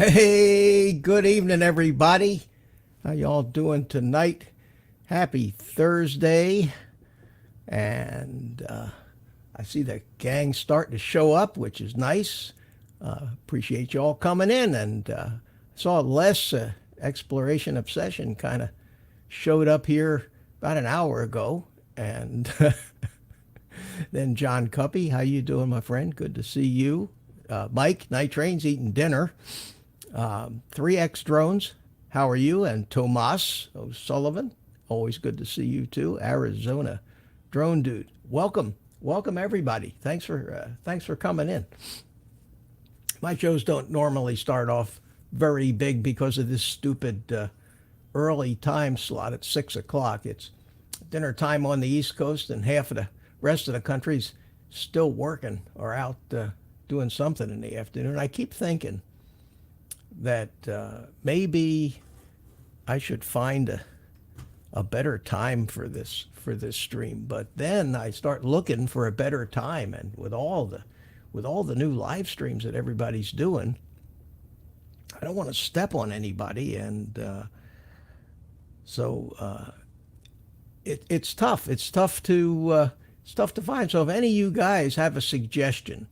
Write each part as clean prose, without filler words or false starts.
Hey, good evening, everybody. How y'all doing tonight? Happy Thursday. And I see the gang starting to show up, which is nice. Appreciate y'all coming in. And saw Les, Exploration Obsession, kind of showed up here about an hour ago. And then John Cuppy, how you doing, my friend? Good to see you. Mike, Night Train's eating dinner. 3X Drones, how are you? And Tomas O'Sullivan, always good to see you too. Arizona Drone Dude, welcome everybody. Thanks for coming in. My shows don't normally start off very big because of this stupid early time slot at 6 o'clock. It's dinner time on the East Coast, and half of the rest of the country's still working or out doing something in the afternoon. I keep thinking that maybe I should find a better time for this stream. But then I start looking for a better time, and with all the new live streams that everybody's doing, I don't want to step on anybody, and so it's tough. It's tough to find. So if any of you guys have a suggestion,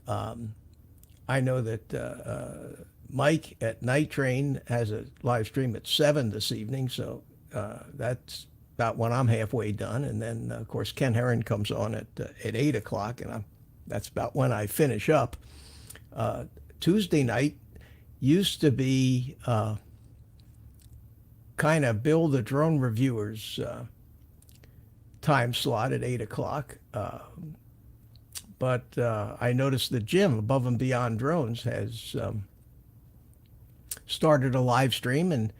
I know that Mike at Night Train has a live stream at 7 this evening, so that's about when I'm halfway done. And then, of course, Ken Herron comes on at 8 o'clock, and that's about when I finish up. Tuesday night used to be kind of Bill the Drone Reviewer's time slot at 8 o'clock. But I noticed that Jim, Above and Beyond Drones, has started a live stream, and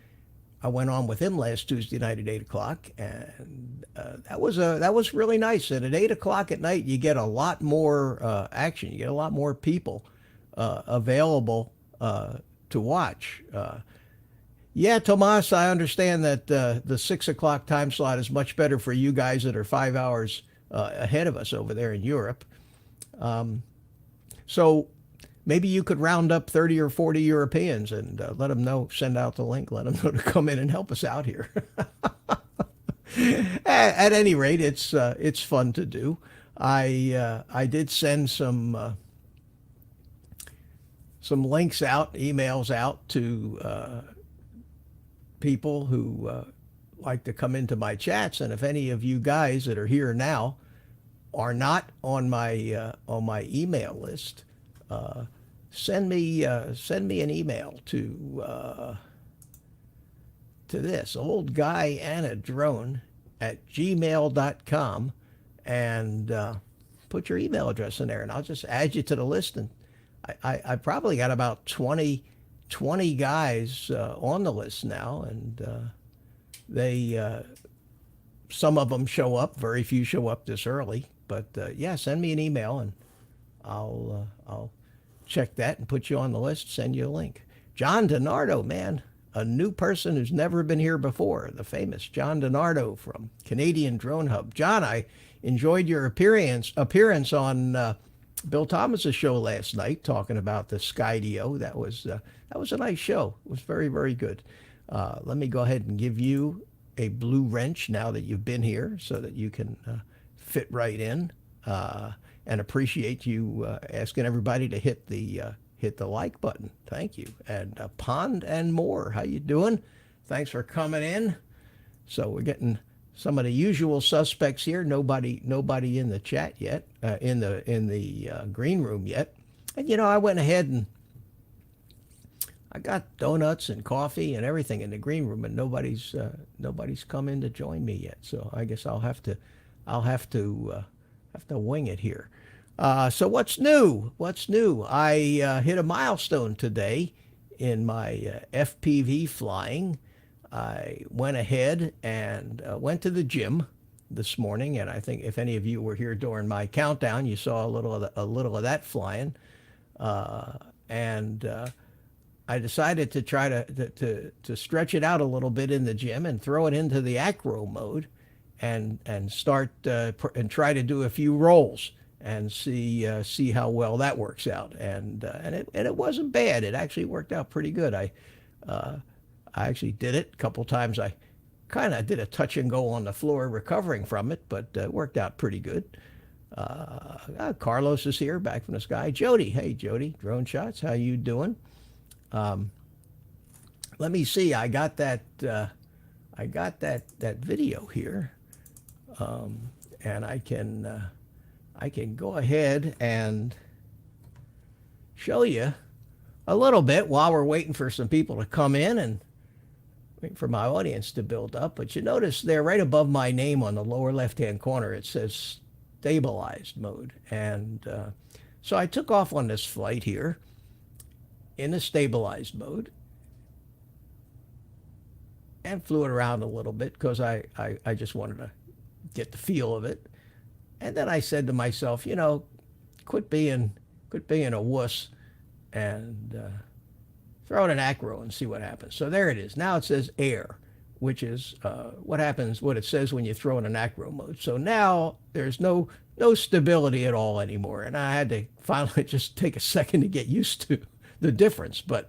I went on with him last Tuesday night at 8 o'clock, and that was really nice. And at 8 o'clock at night, you get a lot more action. You get a lot more people available to watch. Yeah, Tomas, I understand that the 6 o'clock time slot is much better for you guys that are 5 hours ahead of us over there in Europe. So maybe you could round up 30 or 40 Europeans and let them know, send out the link, let them know to come in and help us out here. At any rate, it's fun to do. I did send some links out, emails out to people who like to come into my chats. And if any of you guys that are here now are not on my email list, send me an email to this old guy and a drone at gmail.com, and put your email address in there, and I'll just add you to the list. And I probably got about 20 guys on the list now, and they some of them show up, very few show up this early. But yeah, send me an email, and I'll check that and put you on the list, send you a link. John DiNardo, man, a new person who's never been here before, the famous John DiNardo from Canadian Drone Hub. John, I enjoyed your appearance on Bill Thomas's show last night, talking about the Skydio. That was a nice show. It was very, very good. Let me go ahead and give you a blue wrench now that you've been here, so that you can fit right in, and appreciate you asking everybody to hit the like button. Thank you. And Pond and More, how you doing? Thanks for coming in. So we're getting some of the usual suspects here. Nobody in the chat yet, in the green room yet. And I went ahead and I got donuts and coffee and everything in the green room, and nobody's come in to join me yet. So I guess I'll have to wing it here. So what's new? I hit a milestone today in my FPV flying. I went ahead and went to the gym this morning, and I think if any of you were here during my countdown, you saw a little of that flying. And I decided to try to stretch it out a little bit in the gym and throw it into the acro mode, and start and try to do a few rolls. and see how well that works out. And it wasn't bad. It actually worked out pretty good. I actually did it a couple times. I kind of did a touch and go on the floor recovering from it, but it worked out pretty good. Carlos is here, back from the sky. Jody, hey Jody, Drone Shots, how you doing? Let me see. I got that video here, and I can go ahead and show you a little bit while we're waiting for some people to come in and wait for my audience to build up. But you notice there, right above my name on the lower left-hand corner, it says stabilized mode. And so I took off on this flight here in the stabilized mode and flew it around a little bit because I just wanted to get the feel of it. And then I said to myself, you know, quit being a wuss and throw in an acro and see what happens. So there it is. Now it says air, which is what it says when you throw in an acro mode. So now there's no stability at all anymore. And I had to finally just take a second to get used to the difference. But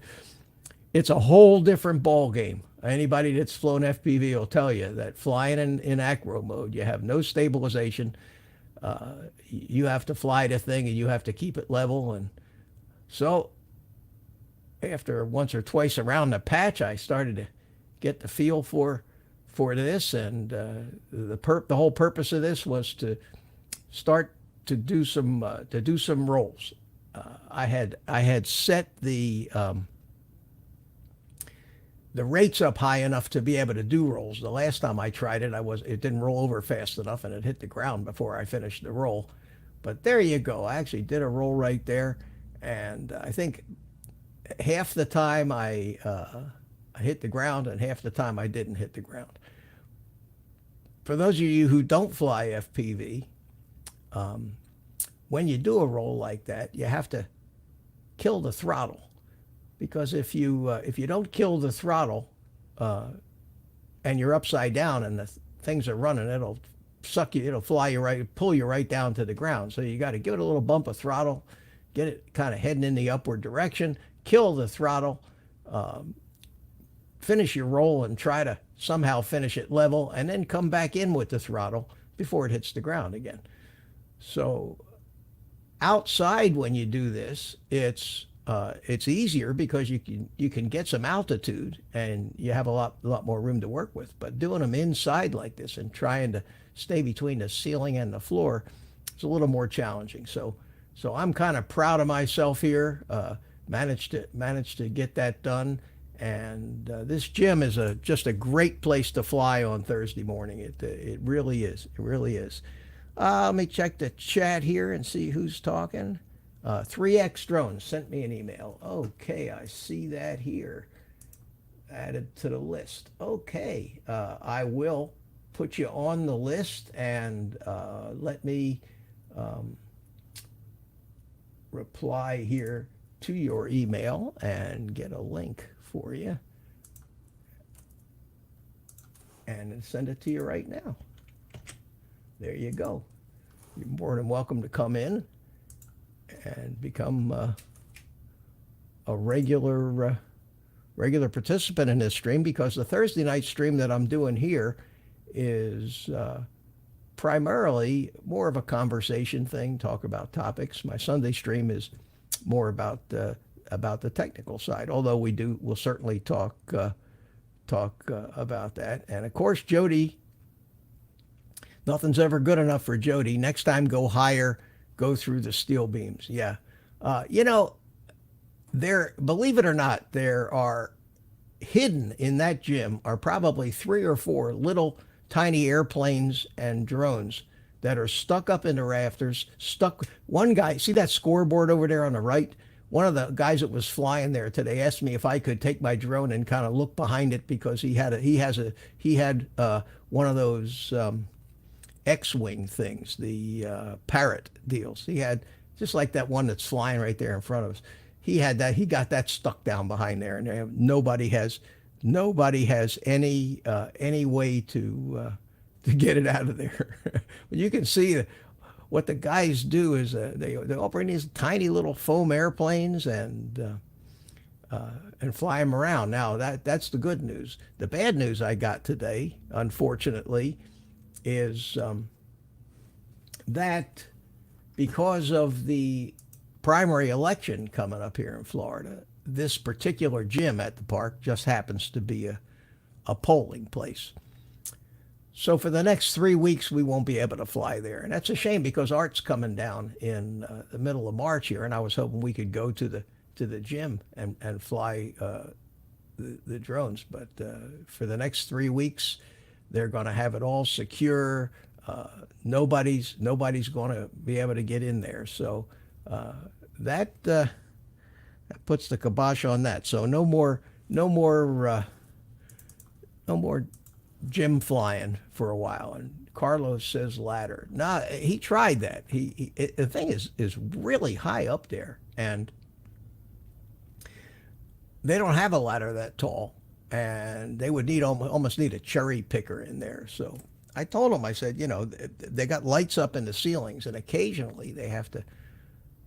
it's a whole different ball game. Anybody that's flown FPV will tell you that flying in acro mode, you have no stabilization. You have to fly the thing and you have to keep it level. And so after once or twice around the patch, I started to get the feel for this. And the whole purpose of this was to start to do some rolls. I had set the rates up high enough to be able to do rolls. The last time I tried it, it didn't roll over fast enough and it hit the ground before I finished the roll. But there you go. I actually did a roll right there, and I think half the time I hit the ground and half the time I didn't hit the ground. For those of you who don't fly FPV, when you do a roll like that, you have to kill the throttle. Because if you don't kill the throttle and you're upside down and the things are running, it'll suck you, it'll pull you right down to the ground. So you got to give it a little bump of throttle, get it kind of heading in the upward direction, kill the throttle, finish your roll and try to somehow finish it level, and then come back in with the throttle before it hits the ground again. So outside when you do this, it's easier because you can get some altitude and you have a lot more room to work with. But doing them inside like this and trying to stay between the ceiling and the floor is a little more challenging. So I'm kind of proud of myself here. Managed to get that done. And this gym is just a great place to fly on Thursday morning. It really is. It really is. Let me check the chat here and see who's talking. 3X Drones sent me an email. Okay, I see that here. Added to the list. Okay, I will put you on the list, and let me reply here to your email and get a link for you and send it to you right now. There you go. You're more than welcome to come in and become a regular participant in this stream, because the Thursday night stream that I'm doing here is primarily more of a conversation thing, talk about topics. My Sunday stream is more about the technical side, although we'll certainly talk about that. And of course, Jody, nothing's ever good enough for Jody. Next time, go higher. Go through the steel beams. Yeah. Believe it or not, there are hidden in that gym are probably 3 or 4 little tiny airplanes and drones that are stuck up in the rafters, One guy, see that scoreboard over there on the right? One of the guys that was flying there today asked me if I could take my drone and kind of look behind it, because he had one of those X-wing things, the Parrot deals. He had just like that one that's flying right there in front of us. He had that. He got that stuck down behind there, and nobody has any way to get it out of there. But you can see what the guys do is they all bring these tiny little foam airplanes and fly them around. Now that's the good news. The bad news I got today, unfortunately, is that because of the primary election coming up here in Florida, this particular gym at the park just happens to be a polling place. So for the next 3 weeks, we won't be able to fly there. And that's a shame because Art's coming down in the middle of March here, and I was hoping we could go to the gym and fly the drones. But for the next 3 weeks, they're going to have it all secure. Nobody's going to be able to get in there. So that puts the kibosh on that. So no more gym flying for a while. And Carlos says ladder. Nah, he tried that. The thing is really high up there, and they don't have a ladder that tall, and they would almost need a cherry picker in there. So I told him, I said, they got lights up in the ceilings, and occasionally they have to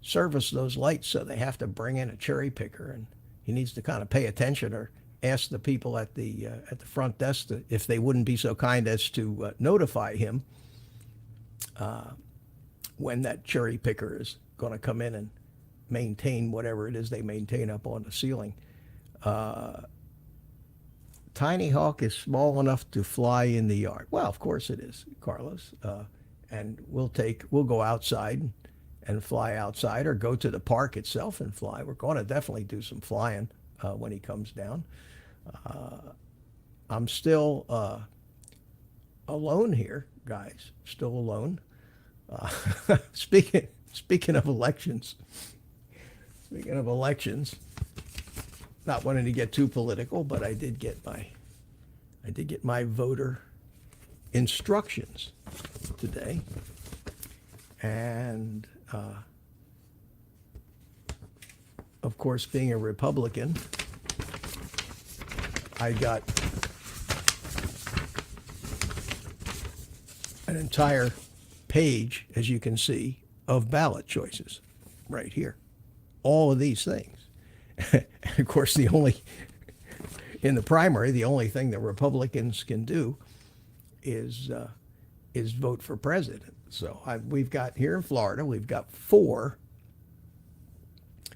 service those lights, so they have to bring in a cherry picker, and he needs to kind of pay attention or ask the people at the front desk if they wouldn't be so kind as to notify him when that cherry picker is going to come in and maintain whatever it is they maintain up on the ceiling. Tinyhawk is small enough to fly in the yard. Well, of course it is, Carlos. And we'll go outside and fly outside, or go to the park itself and fly. We're going to definitely do some flying when he comes down. I'm still alone here, guys. Still alone. Speaking of elections. Not wanting to get too political, but I did get my voter instructions today, and of course, being a Republican, I got an entire page, as you can see, of ballot choices right here. All of these things. And of course, in the primary, the only thing that Republicans can do is vote for president. So we've got here in Florida, we've got four,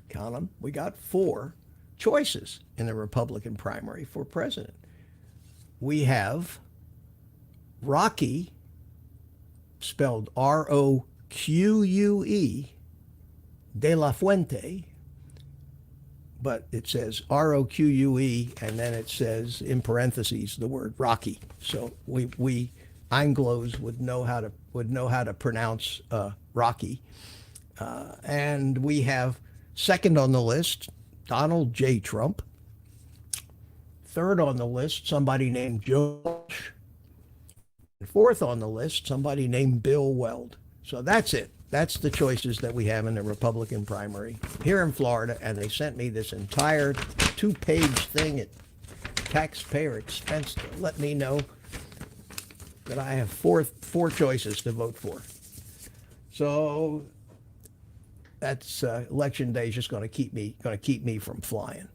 count them, we got four choices in the Republican primary for president. We have Rocky, spelled R-O-Q-U-E, De La Fuente, but it says R-O-Q-U-E, and then it says in parentheses the word Rocky. So we Anglos would know how to pronounce Rocky. And we have second on the list, Donald J. Trump. Third on the list, somebody named Josh. Fourth on the list, somebody named Bill Weld. So that's it. That's the choices that we have in the Republican primary here in Florida, and they sent me this entire 2-page thing at taxpayer expense to let me know that I have four choices to vote for. So that's election day is just going to keep me from flying.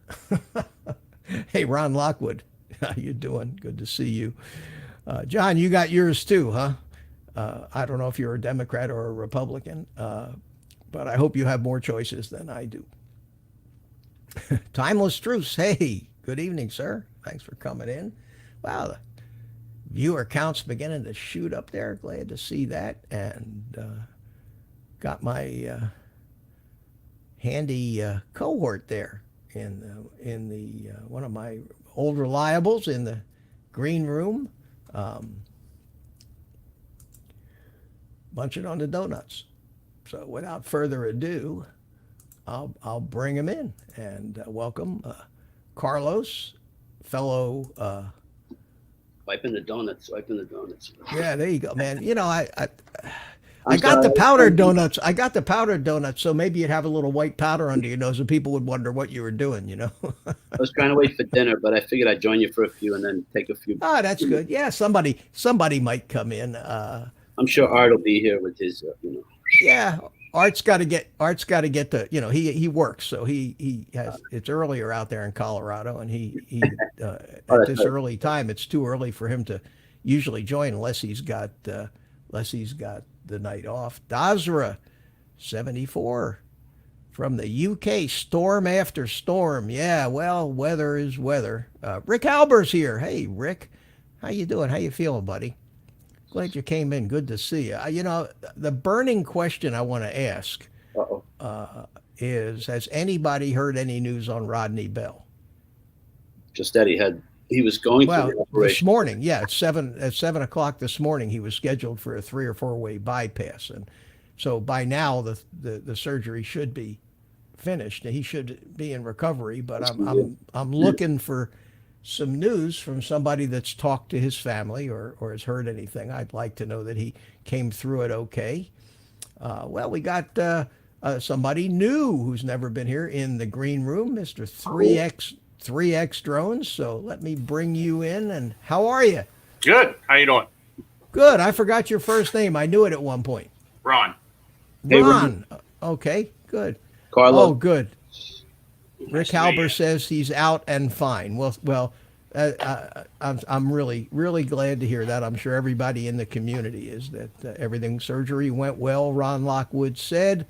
Hey, Ron Lockwood, how you doing? Good to see you. John, you got yours too, huh? I don't know if you're a Democrat or a Republican, but I hope you have more choices than I do. Timeless Truce, hey, good evening, sir. Thanks for coming in. Wow, the viewer count's beginning to shoot up there. Glad to see that. And got my handy cohort there in the one of my old reliables in the green room. Munching on the donuts. So without further ado, I'll bring him in and welcome Carlos, fellow. Wiping the donuts. Yeah, there you go, man. I got the powdered donuts. So maybe you'd have a little white powder under your nose, and people would wonder what you were doing. I was trying to wait for dinner, but I figured I'd join you for a few and then take a few. Oh, that's good. Yeah, somebody might come in. I'm sure Art will be here with his, Yeah, Art's got to get the, he works, so he has, it's earlier out there in Colorado, and he Oh, at that's this right. early time it's too early for him to usually join unless he's got the night off. Dazra 74 from the UK, storm after storm. Yeah, well, weather is weather. Rick Alber's here. Hey, Rick, how you doing? How you feeling, buddy? Glad you came in. Good to see you. The burning question I want to ask Uh-oh. is: has anybody heard any news on Rodney Bell? Just that he was going through Well, the this operation. morning, yeah, at 7 o'clock this morning, he was scheduled for a 3 or 4 way bypass, and so by now the surgery should be finished. He should be in recovery, but I'm looking for some news from somebody that's talked to his family or has heard anything. I'd like to know that he came through it okay. Well, we got somebody new who's never been here in the green room, Mr. 3X Drones. So let me bring you in. And how are you? Good. How you doing? Good. I forgot your first name. I knew it at one point. Ron. Hey, Ron. Okay, good. Carlo. Oh, good. Nice Rick to meet Halber you. says he's out and fine. I'm really, really glad to hear that. I'm sure everybody in the community is that everything surgery went well. Ron Lockwood said.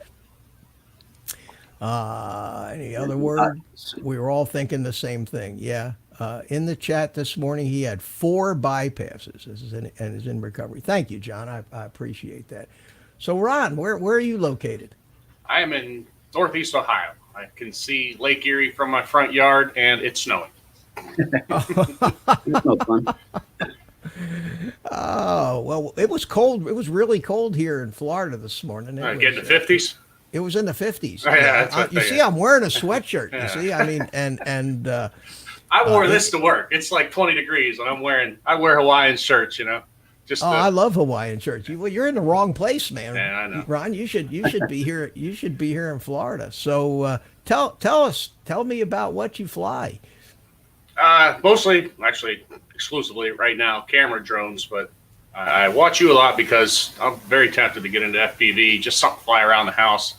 Any other word? We were all thinking the same thing. Yeah. In the chat this morning, he had 4 bypasses and is in recovery. Thank you, John. I appreciate that. So, Ron, where are you located? I am in Northeast Ohio. I can see Lake Erie from my front yard, and it's snowing. That's no fun. Oh, well, it was cold. It was really cold here in Florida this morning. Getting the 50s. It was in the 50s. Oh, yeah, that's what You I see, figured. I'm wearing a sweatshirt. Yeah. You see, I mean, and I wore this to work. It's like 20 degrees, and I wear Hawaiian shirts, Just I love Hawaiian shirts. You're in the wrong place, man. Yeah, I know. Ron, you should be here. You should be here in Florida. So tell me about what you fly. mostly, actually, exclusively right now, camera drones, but I watch you a lot because I'm very tempted to get into FPV, just something to fly around the house.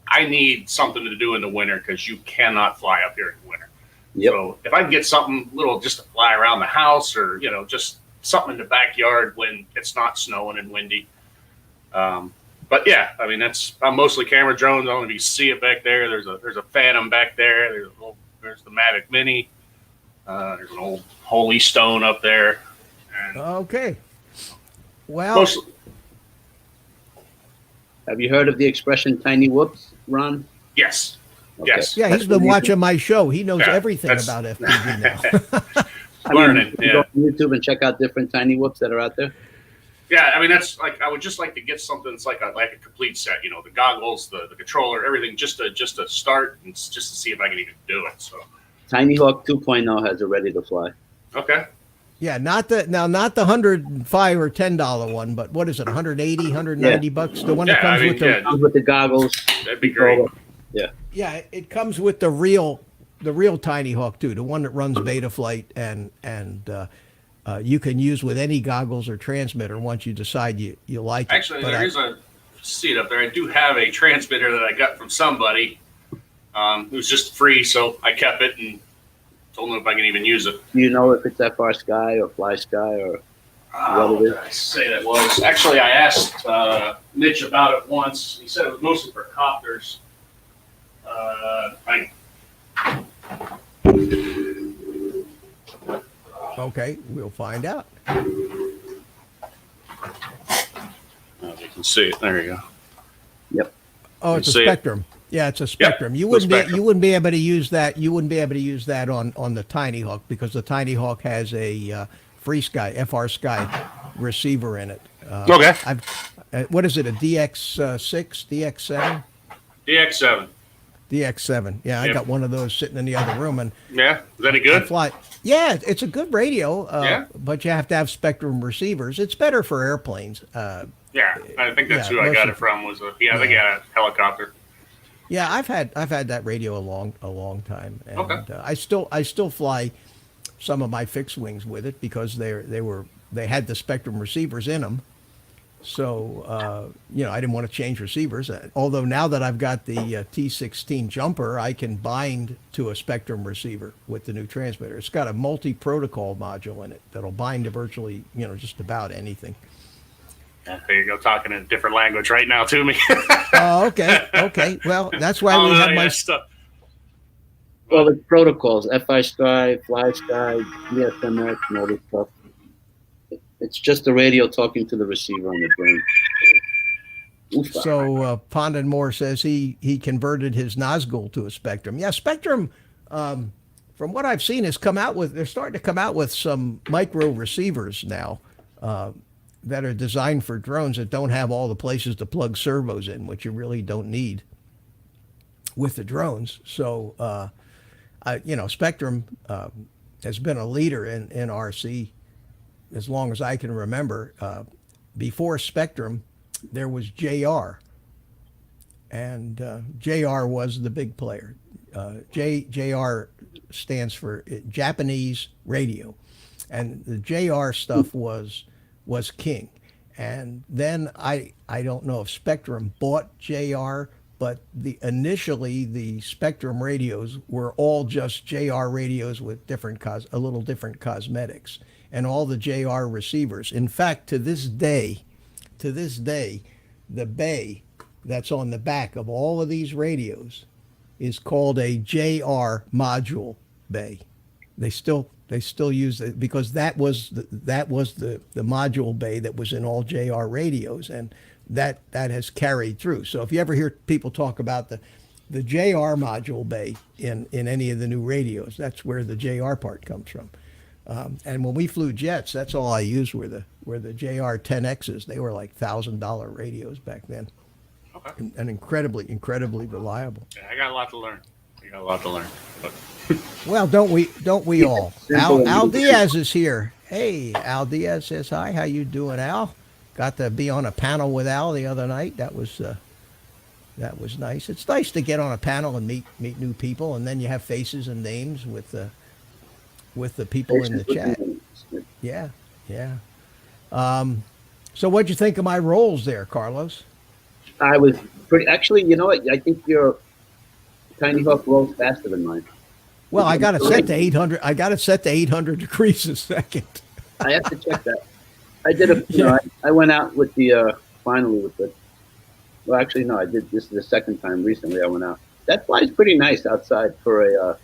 I need something to do in the winter because you cannot fly up here in the winter. Yep. So if I can get something little just to fly around the house or, just something in the backyard when it's not snowing and windy. But yeah, I mean, I'm mostly camera drones. I don't know if you see it back there. There's a Phantom back there. There's the Mavic Mini. There's an old Holy Stone up there. And Okay. Well, mostly, Have you heard of the expression "tiny whoops," Ron? yes. Okay. Yes. yeah, he's been watching my show. He knows Yeah, everything that's- about FPV now. I mean, Learning, you go on YouTube and check out different tiny whoops that are out there. Yeah, I mean, that's like, I would just like to get something that's like a complete set, the goggles, the controller, everything, just to start and just to see if I can even do it. So, Tinyhawk 2.0 has it ready to fly. okay. Yeah, not the $105 or $10 one, but what is it? 180, 190 bucks. The one that Yeah, comes I mean, with the yeah. Comes with the goggles. That'd be great. yeah, it comes with the real Tinyhawk too, the one that runs Betaflight and you can use with any goggles or transmitter once you decide you like it. Actually, But there is a seat up there. I do have a transmitter that I got from somebody. It was just free, so I kept it and don't know if I can even use it. Do you know if it's FR Sky or Fly Sky or What did I say that was? Actually, I asked Mitch about it once. He said it was mostly for copters. okay, we'll find out. If you can see it, there you go. Yep. Oh, it's a see it? Spectrum. Yeah, it's a Spectrum. You wouldn't Spectrum. you wouldn't be able to use that. You wouldn't be able to use that on the Tinyhawk because the Tinyhawk has a Free Sky FR Sky receiver in it. Okay. What is it? A DX6, DX7, DX7. DX7. Yeah, I Yep. got one of those sitting in the other room, and Yeah, is that any I good? fly. Yeah, it's a good radio. Yeah. But you have to have Spectrum receivers. It's better for airplanes. Yeah, I think that's Yeah, who I got mostly- it from. I think he had a helicopter. Yeah, I've had that radio a long time, and Okay. I still fly some of my fixed wings with it because they had the Spectrum receivers in them, So, I didn't want to change receivers. Although now that I've got the T16 jumper, I can bind to a Spectrum receiver with the new transmitter. It's got a multi-protocol module in it that'll bind to virtually, just about anything. Yeah, there you go, talking in a different language right now to me. Oh, okay. Okay. Well, that's why we have my stuff. Well, the protocols, FI Sky, Fly Sky, ESMX, and all this stuff. It's just the radio talking to the receiver on the brain. Oof. So Pondon Moore says he converted his Nazgul to a Spectrum. Yeah, Spectrum, from what I've seen, they're starting to come out with some micro receivers now that are designed for drones that don't have all the places to plug servos in, which you really don't need with the drones. So, Spectrum has been a leader in RC as long as I can remember. Before Spectrum, there was JR, and JR was the big player. JR stands for Japanese radio, and the JR stuff was king. And then I don't know if Spectrum bought JR, but initially the Spectrum radios were all just JR radios with a little different cosmetics. And all the JR receivers. In fact, to this day, the bay that's on the back of all of these radios is called a JR module bay. They still use it because that was the module bay that was in all JR radios, and that has carried through. So if you ever hear people talk about the JR module bay in any of the new radios, that's where the JR part comes from. And when we flew jets, that's all I used were the JR 10Xs. They were like $1,000 radios back then. Okay. And incredibly reliable. Yeah, I got a lot to learn. But Well, don't we all? Al Diaz is here. Hey, Al Diaz says hi. How you doing, Al? Got to be on a panel with Al the other night. That was nice. It's nice to get on a panel and meet new people, and then you have faces and names with the people in the chat. Yeah. So what'd you think of my rolls there, Carlos? I was pretty. Actually, you know what? I think your Tinyhawk rolls faster than mine. Well, I got it set to 800. I got it set to 800 degrees a second. I have to check that. I did I went out with the finally with the. Well, actually, no. I did this the second time recently. I went out. That flies pretty nice outside for a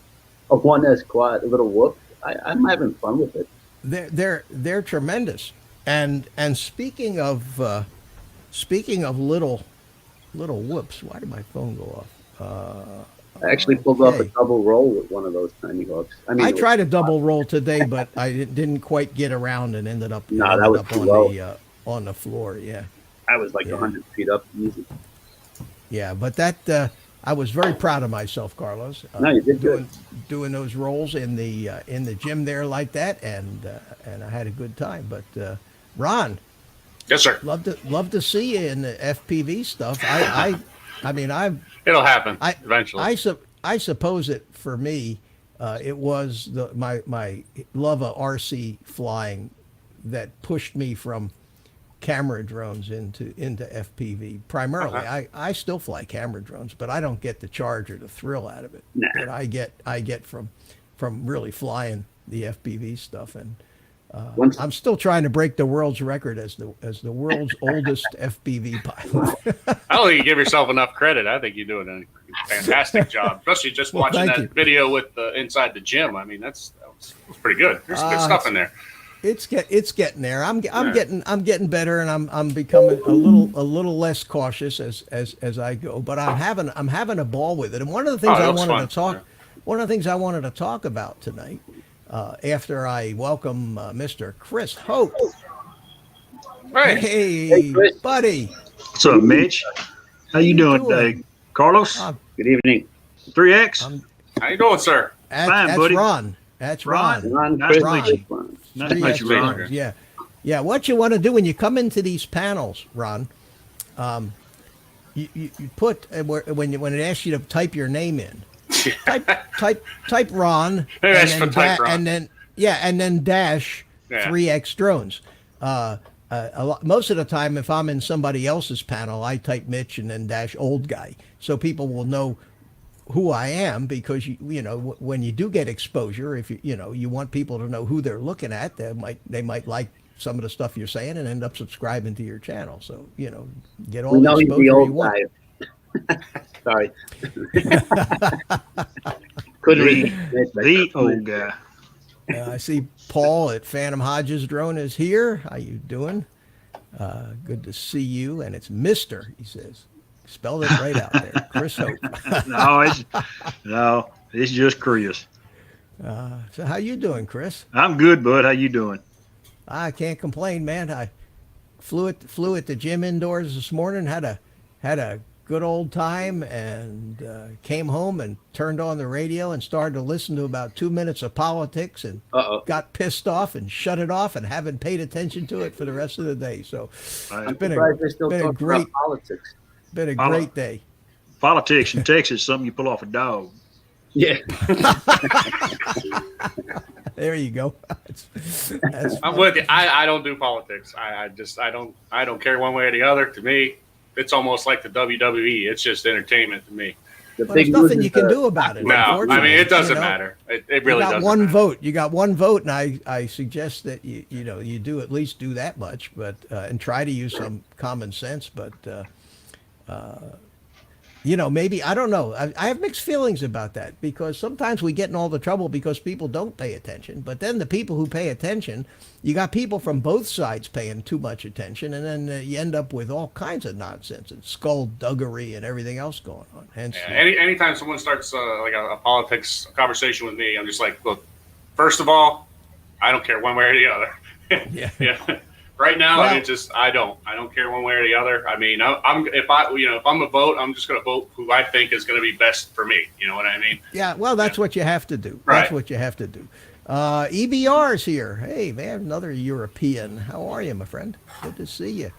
1S quad, a little whoop. I'm having fun with it. They're tremendous. And speaking of little whoops, why did my phone go off? I actually pulled off a double roll with one of those Tinyhawks. I tried a double roll today, but I didn't quite get around and ended up on the floor. Yeah, I was like 100 feet up easy. Yeah, but that I was very proud of myself, Carlos. No, you did good. Doing those rolls in the gym there like that, and I had a good time. But Ron, yes, sir. Love to see you in the FPV stuff. I mean, it'll happen eventually. I suppose that for me, it was my love of RC flying that pushed me from camera drones into FPV. Primarily, I still fly camera drones, but I don't get the charge or the thrill out of it that I get from really flying the FPV stuff. And I'm still trying to break the world's record as the world's oldest FPV pilot. I don't think you give yourself enough credit. I think you're doing a fantastic job, especially just watching that video with inside the gym. I mean, that was pretty good. There's some good stuff in there. It's getting there. I'm getting better, and I'm becoming a little less cautious as I go. But I'm having a ball with it. And one of the things one of the things I wanted to talk about tonight, after I welcome Mr. Chris Hope. Hey, buddy. What's up, Mitch? How you doing today, Carlos? Good evening. 3X. How you doing, sir? That's buddy. Ron. That's Ron. Nice to meet you. Nice to meet you, Ron. Yeah. What you want to do when you come into these panels, Ron? You put when it asks you to type your name in, type Ron, and then dash 3X drones. most of the time, if I'm in somebody else's panel, I type Mitch and then dash old guy, so people will know who I am, because you know, when you do get exposure, if you want people to know who they're looking at, they might like some of the stuff you're saying and end up subscribing to your channel. So get all We the know he's exposure the you old want. guy. Sorry. Couldn't read The old guy. I see Paul at Phantom Hodges Drone is here. How you doing? Good to see you. And it's Mister, he says. Spelled it right out there. Chris Hope. No, it's just Chris. So how you doing, Chris? I'm good, bud. How you doing? I can't complain, man. I flew at the gym indoors this morning. Had a good old time, and came home and turned on the radio and started to listen to about 2 minutes of politics, and got pissed off and shut it off and haven't paid attention to it for the rest of the day. So I'm surprised they're still talking about politics. Been a great day. Politics in Texas, something you pull off a dog. Yeah. There you go. I'm with you. I don't do politics. I don't care one way or the other. To me, it's almost like the WWE. It's just entertainment to me. There's nothing you can do about it. No, I mean, it doesn't matter. It really doesn't. One vote. You got one vote, and I suggest that you do at least do that much, but and try to use some common sense. But maybe, I don't know. I have mixed feelings about that, because sometimes we get in all the trouble because people don't pay attention. But then the people who pay attention, you got people from both sides paying too much attention, and then you end up with all kinds of nonsense and skullduggery and everything else going on. Hence, anytime someone starts like a politics conversation with me, I'm just like, look, first of all, I don't care one way or the other. Yeah. Right now, it's just I don't care one way or the other. I mean, if I'm a vote, I'm just going to vote who I think is going to be best for me. You know what I mean? Yeah. Well, that's what you have to do. Right. That's what you have to do. EBR's here. Hey, man, another European. How are you, my friend? Good to see you.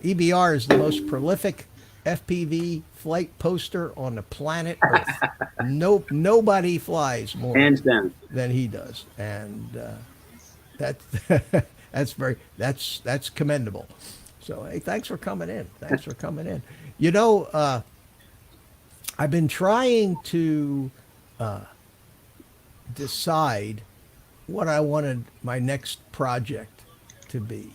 EBR is the most prolific FPV flight poster on the planet Earth. Nobody flies more Hands down than he does, and that's. That's commendable. So, hey, thanks for coming in. I've been trying to decide what I wanted my next project to be,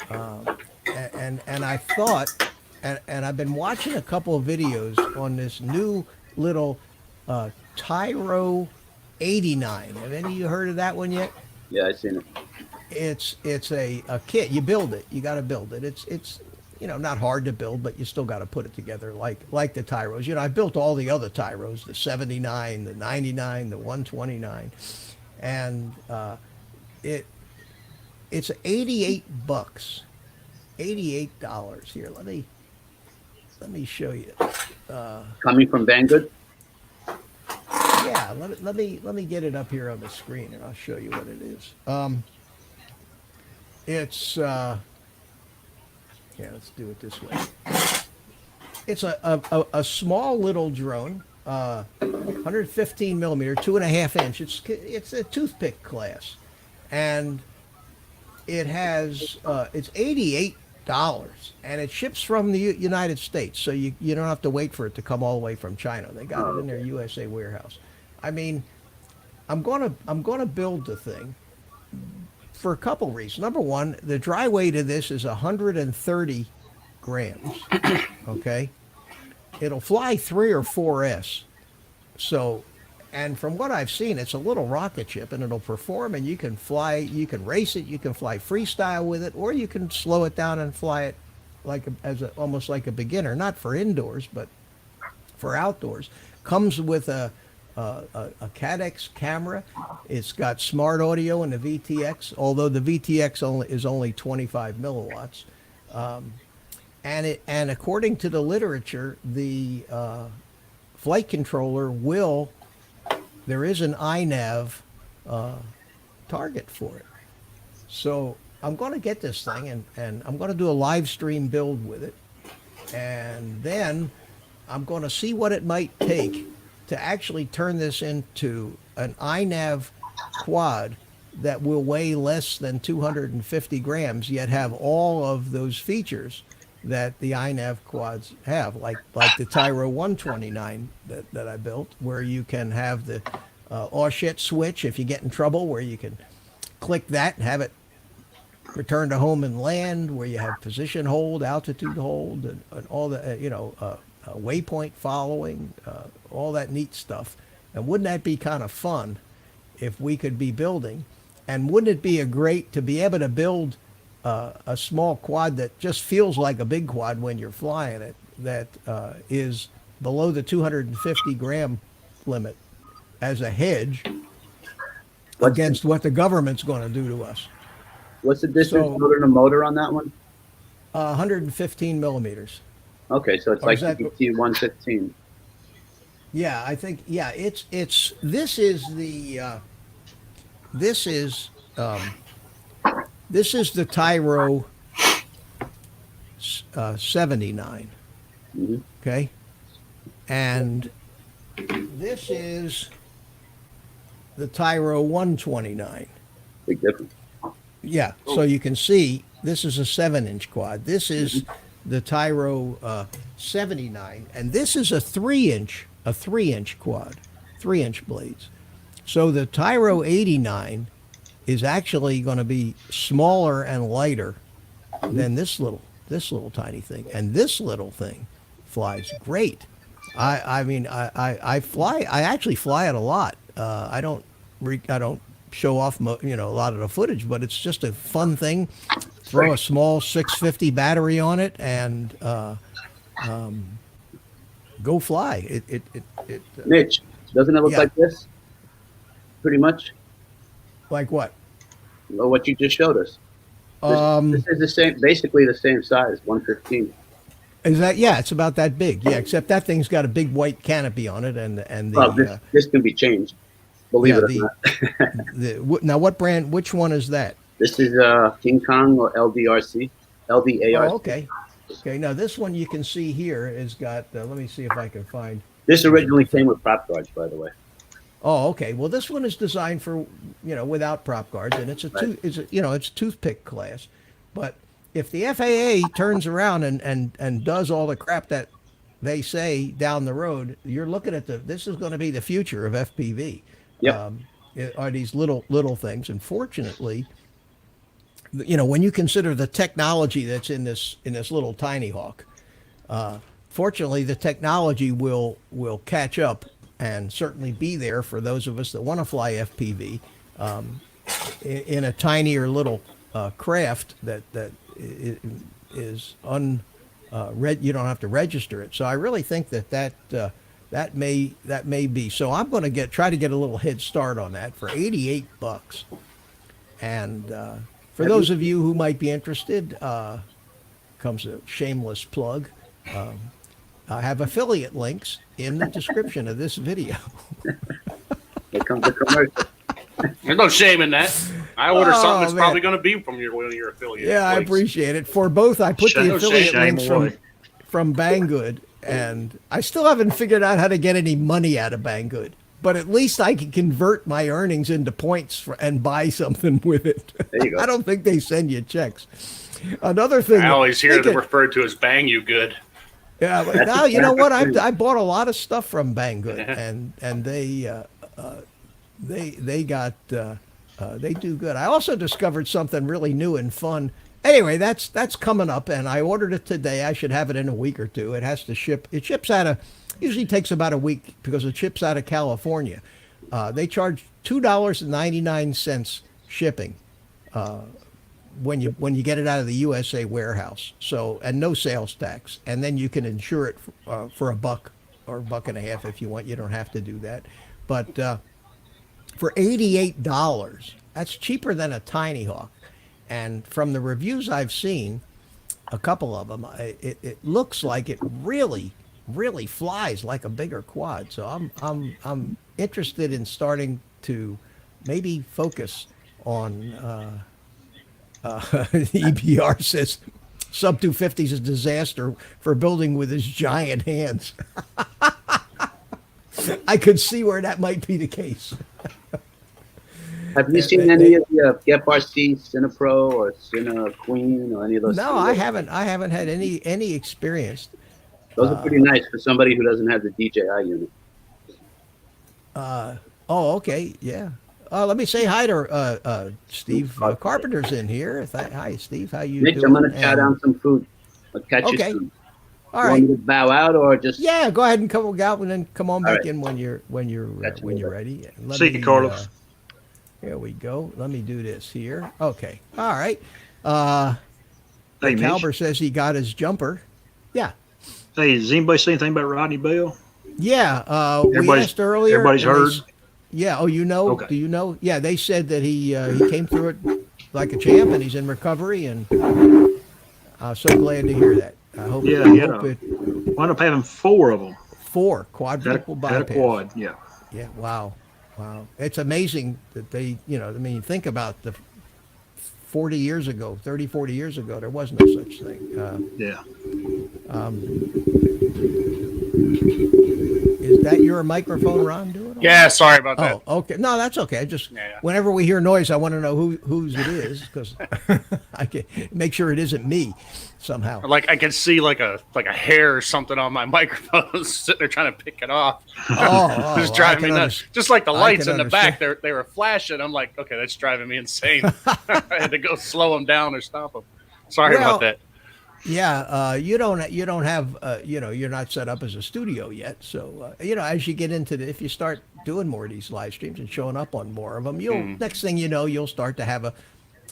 and I thought, and I've been watching a couple of videos on this new little Tyro 89. Have any of you heard of that one yet? Yeah, I've seen it. It's a kit. You build it. You got to build it. It's not hard to build, but you still got to put it together like the Tyros. I built all the other Tyros, the 79, the 99, the 129, and it's $88. $88 here. Let me show you. Coming from Banggood? Yeah, let me get it up here on the screen, and I'll show you what it is. It's let's do it this way. It's a small little drone, 115 millimeter, 2.5 inch. It's a toothpick class, and it has it's $88, and it ships from the United States, so you don't have to wait for it to come all the way from China. They got it in their USA warehouse. I mean, I'm gonna build the thing for a couple reasons. Number one, the dry weight of this is 130 grams. Okay, it'll fly 3 or 4S. So, and from what I've seen, it's a little rocket ship, and it'll perform. And you can fly, you can race it, you can fly freestyle with it, or you can slow it down and fly it almost like a beginner, not for indoors, but for outdoors. Comes with a Cadex camera. It's got smart audio in the VTX, although the VTX is only 25 milliwatts. And according to the literature, the flight controller there is an iNav target for it. So I'm going to get this thing, and I'm going to do a live stream build with it. And then I'm going to see what it might take to actually turn this into an iNav quad that will weigh less than 250 grams, yet have all of those features that the iNav quads have, like the Tyro 129 that I built, where you can have the oh shit switch if you get in trouble, where you can click that and have it return to home and land, where you have position hold, altitude hold, and all the waypoint following, all that neat stuff. And wouldn't that be kind of fun if we could be building? And wouldn't it be great to be able to build a small quad that just feels like a big quad when you're flying it, that is below the 250 gram limit as a hedge against what the government's going to do to us? What's the distance motor to motor on that one? 115 millimeters. Okay, so it's Or like is that- CPT 115. Yeah, I think, yeah, this is the Tyro 79. Mm-hmm. Okay. And this is the Tyro 129. Big difference. Yeah. So you can see this is a 7-inch quad. This is the Tyro 79, and this is a 3-inch quad, 3-inch blades. So the Tyro 89 is actually going to be smaller and lighter than this little tiny thing, and this little thing flies great. I mean I actually fly it a lot. I don't show off a lot of the footage, but it's just a fun thing. Throw a small 650 battery on it and go fly. Mitch, doesn't it look Yeah. like this? Pretty much, Like what? or what you just showed us. This is the same, basically the same size, 115. Is that, yeah, it's about that big. Yeah, except that thing's got a big white canopy on it, and the Well, this can be changed. Believe yeah, it or not. now what brand? Which one is that? This is King Kong or LDRC, LDARC. Oh, okay. Okay. Now this one you can see here has got. Let me see if I can find. This originally came with prop guards, by the way. Oh, okay. Well, this one is designed for without prop guards, and it's it's toothpick class. But if the FAA turns around and does all the crap that they say down the road, you're looking at this is going to be the future of FPV. Yep. Are these little things? And fortunately, when you consider the technology that's in this little Tinyhawk, fortunately the technology will catch up and certainly be there for those of us that want to fly FPV in a tinier little craft that is you don't have to register it. So I really think that may be. So I'm going to try to get a little head start on that for $88. And for those of you who might be interested, comes a shameless plug. I have affiliate links in the description of this video. Here comes the commercial. There's no shame in that. I order something that's man. probably going to be from one of your affiliate Yeah, I links. appreciate it. For both, I put the Shame affiliate links away. from Banggood, and I still haven't figured out how to get any money out of Banggood. But at least I can convert my earnings into points and buy something with it. There you go. I don't think they send you checks. Another thing. I always hear them thinking- referred to as "bang you good." Yeah, but now you know what? I bought a lot of stuff from Banggood, and they got they do good. I also discovered something really new and fun. Anyway, that's coming up, and I ordered it today. I should have it in a week or two. It has to ship. It ships out of. Usually takes about a week because it ships out of California. They charge $2.99 shipping when you get it out of the USA warehouse. So, and no sales tax, and then you can insure it for $1 or $1.50 if you want. You don't have to do that, but for $88, that's cheaper than a Tinyhawk. And from the reviews I've seen, a couple of them, it looks like it really flies like a bigger quad. So I'm interested in starting to maybe focus on EBR says sub 250 is a disaster for building with his giant hands. I could see where that might be the case. Have you seen any of the FRC Cinepro or Cine Queen or any of those? No, I haven't. I haven't had any experience. Those are pretty nice for somebody who doesn't have the DJI unit. Oh, okay, yeah. Let me say hi to Steve Carpenter's in here. Hi, Steve. How you Mitch, doing? I'm gonna chow down some food. I'll catch you Okay. soon. All You right. want me to bow out or just? Yeah, go ahead and come out and then come on back right. in when you're Gotcha. ready. And See you, Carlos. Here we go. Let me do this here. Okay. All right. Hey, Mitch. Calber says he got his jumper. Yeah. Hey, has anybody seen anything about Rodney Bell? Yeah. We Everybody's- asked earlier. everybody's and they heard? yeah. Oh, you know? Okay. Do you know? Yeah. They said that he came through it like a champ, and he's in recovery. And I'm so glad to hear that. I hope. Yeah, I yeah. hope it Wound up having 4 of them. 4 quadruple Had a bypass. quad, yeah. Yeah. Wow. It's amazing that they. I mean, think about the 40 years ago, 30, 40 years ago, there was no such thing. Yeah. Is that your microphone, Ron, doing? Yeah, sorry about that. Oh, okay. No, that's okay. Just Yeah. whenever we hear noise, I want to know whose it is because I can make sure it isn't me somehow. Like I can see like a hair or something on my microphone sitting there trying to pick it off. Oh, Just driving me nuts. Just like the lights can in the back, they were flashing. I'm like, okay, that's driving me insane. I had to go slow them down or stop them. Sorry about that. Yeah, you don't have you're not set up as a studio yet. So as you get into if you start doing more of these live streams and showing up on more of them, next thing you know, you'll start to have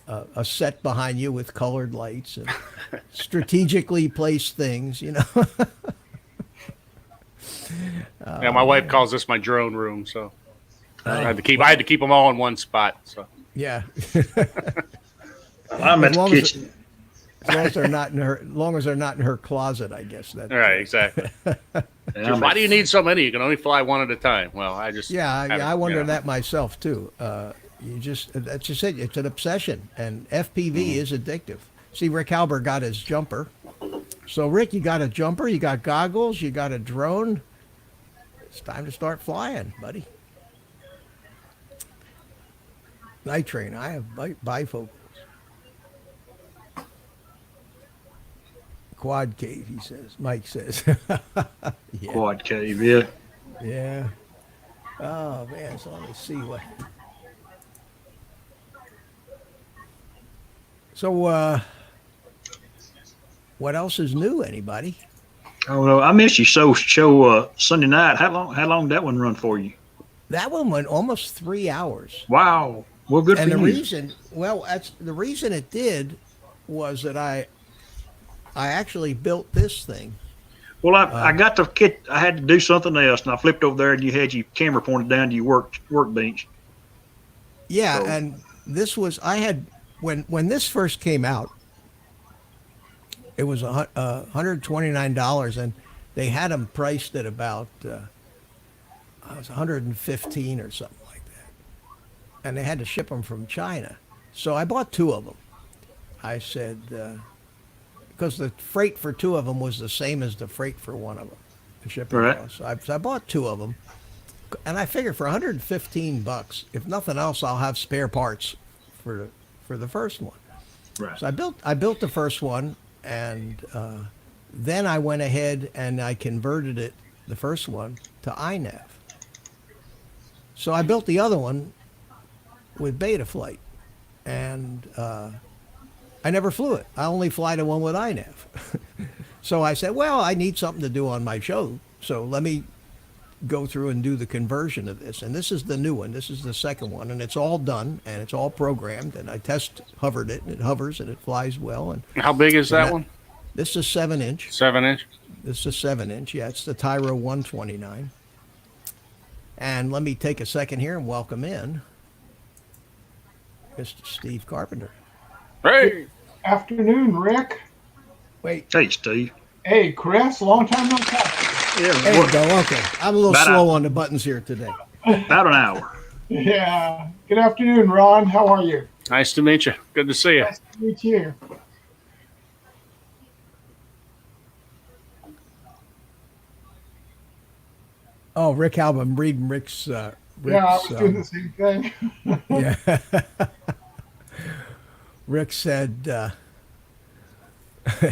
a set behind you with colored lights and strategically placed things. Yeah, my wife calls this my drone room, so I had to keep them all in one spot. So Yeah. I'm at the kitchen. As long as they're not in her closet, I guess. That's all right, exactly. Why do you need so many? You can only fly one at a time. Well, I wonder that myself too. That's just it. It's an obsession, and FPV is addictive. See, Rick Halber got his jumper. So, Rick, you got a jumper, you got goggles, you got a drone. It's time to start flying, buddy. Night train. I have bifocals. Quad cave, he says. Mike says. Yeah. Quad cave, yeah. Yeah. Oh man, so let me see what. So what else is new? Anybody? Oh no, I missed you. Show Sunday night. How long did that one run for you? That one went almost 3 hours. Wow. Well, good And for the you. reason it did was that I actually built this thing. Well, I got the kit. I had to do something else, and I flipped over there, and you had your camera pointed down to your workbench. Yeah, So- and this was when this first came out. It was $129, and they had them priced at about it was 115 or something like that, and they had to ship them from China. So I bought 2 of them. I said because the freight for 2 of them was the same as the freight for 1 of them, the shipping Right. cost. So I bought 2 of them, and I figured for $115, if nothing else, I'll have spare parts for the first one. Right. So I built the first one, and then I went ahead and I converted the first one, to iNav. So I built the other one with Betaflight, and I never flew it. I only fly the one with iNav. So I said, well, I need something to do on my show, so let me go through and do the conversion of this. And this is the new one. This is the second one, and it's all done, and it's all programmed, and I hovered it, and it hovers, and it flies well. And How big is that one? this is 7-inch. 7-inch. This is 7-inch. Yeah, it's the Tyro 129. And let me take a second here and welcome in Mr. Steve Carpenter. Hey. Afternoon, Rick. Wait. Hey, Steve. Hey, Chris. Long time no talk. Yeah, There you go. Okay. I'm a little About slow on the buttons here today. about an hour. Yeah. Good afternoon, Ron. How are you? Nice to meet you. Good to see you. Nice to meet you. Oh, Rick Halber. I'm reading Yeah, I Rick's, was doing the same thing. yeah. Rick said,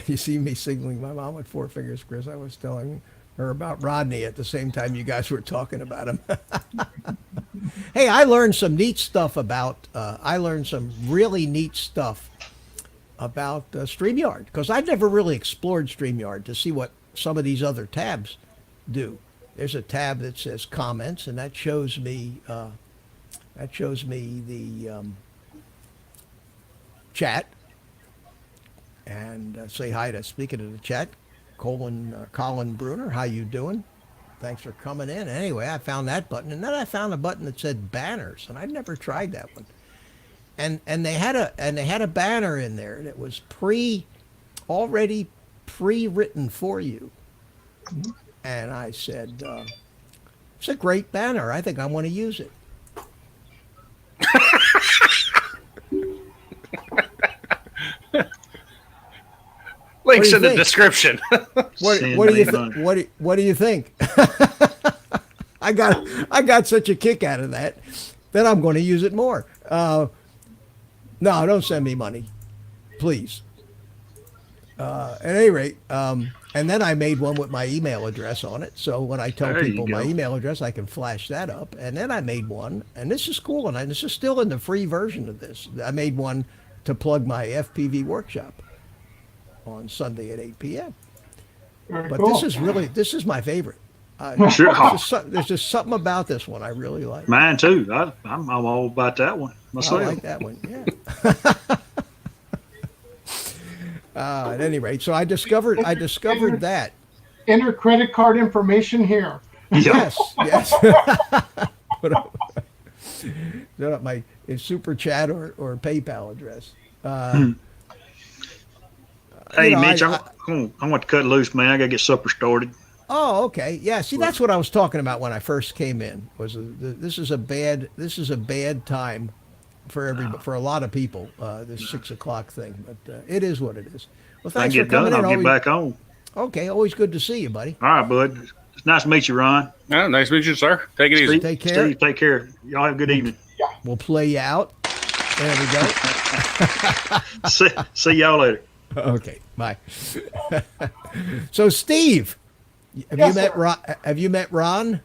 you see me signaling my mom with four fingers, Chris. I was telling her about Rodney at the same time you guys were talking about him. Hey, I learned some neat stuff about, I learned some really neat stuff about StreamYard because I'd never really explored StreamYard to see what some of these other tabs do. There's a tab that says comments, and that shows me the chat. And say hi to, speaking of the chat, Colin Bruner. How you doing? Thanks for coming in. Anyway, I found that button, and then I found a button that said banners, and I'd never tried that one. And they had a banner in there that was already pre-written for you. And I said, it's a great banner. I think I want to use it. Links in the think? description. What do you think? I got such a kick out of that I'm going to use it more. No, don't send me money, please. At any rate, and then I made one with my email address on it. So when I tell There you people my go. email address, I can flash that up. And then I made one, and this is cool, and this is still in the free version of this. I made one to plug my FPV workshop on Sunday at 8 p.m. Very But cool. this is my favorite. Sure. There's just something about this one I really like. Mine too. I'm all about that one I myself. like that one. Yeah. At any rate, so I discovered that. Enter credit card information here. Yeah. Yes. Put up my super chat or PayPal address. Hey, you know, Mitch, I want to cut loose, man. I got to get supper started. Oh, okay. Yeah. See, that's what I was talking about when I first came in. This is a bad time for a lot of people. This 6 o'clock thing, but it is what it is. Well, When I thanks for get coming done, in. I'll get back on. Okay, always good to see you, buddy. All right, bud. It's nice to meet you, Ron. Oh, nice to meet you, sir. Take it easy. Steve, Take care. Steve, take care. Y'all have a good evening. We'll play you out. There we go. See y'all later. Okay, bye. So, Steve, Yes, sir. Have you met Ron?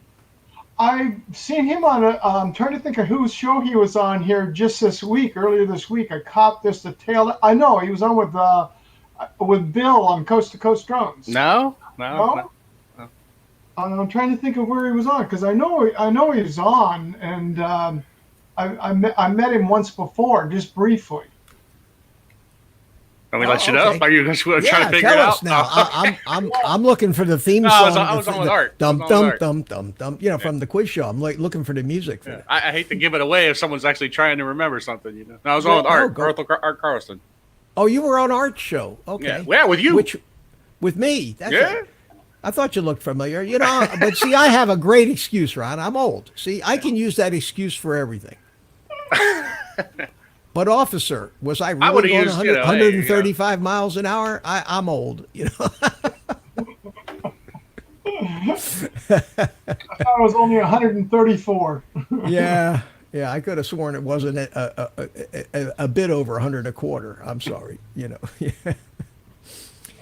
I've seen him on I'm trying to think of whose show he was on here just earlier this week. I caught the tail. I know he was on with Bill on Coast to Coast Drones. No. I'm trying to think of where he was on because I know he's on, and I met him once before, just briefly. Let me let you okay. know. Are you just trying to figure tell it us out? now. I'm looking for the theme No, song. I was on with Art. Dum I was on dum with Art. dum dum dum. You know, from the quiz show. I'm like looking for the music for that. I hate to give it away if someone's actually trying to remember something. You know, no, I was on with Art, go. Art Carlson. Oh, you were on Art's show. Okay. Yeah, with you. With me? That's Yeah. it. I thought you looked familiar. You know, but see, I have a great excuse, Ron. I'm old. See, I can use that excuse for everything. But officer, was I really would've going used, 100, hey, 135 miles an hour? I'm old, you know. I thought it was only 134. Yeah, I could have sworn it wasn't a bit over 100 a quarter. I'm sorry, you know.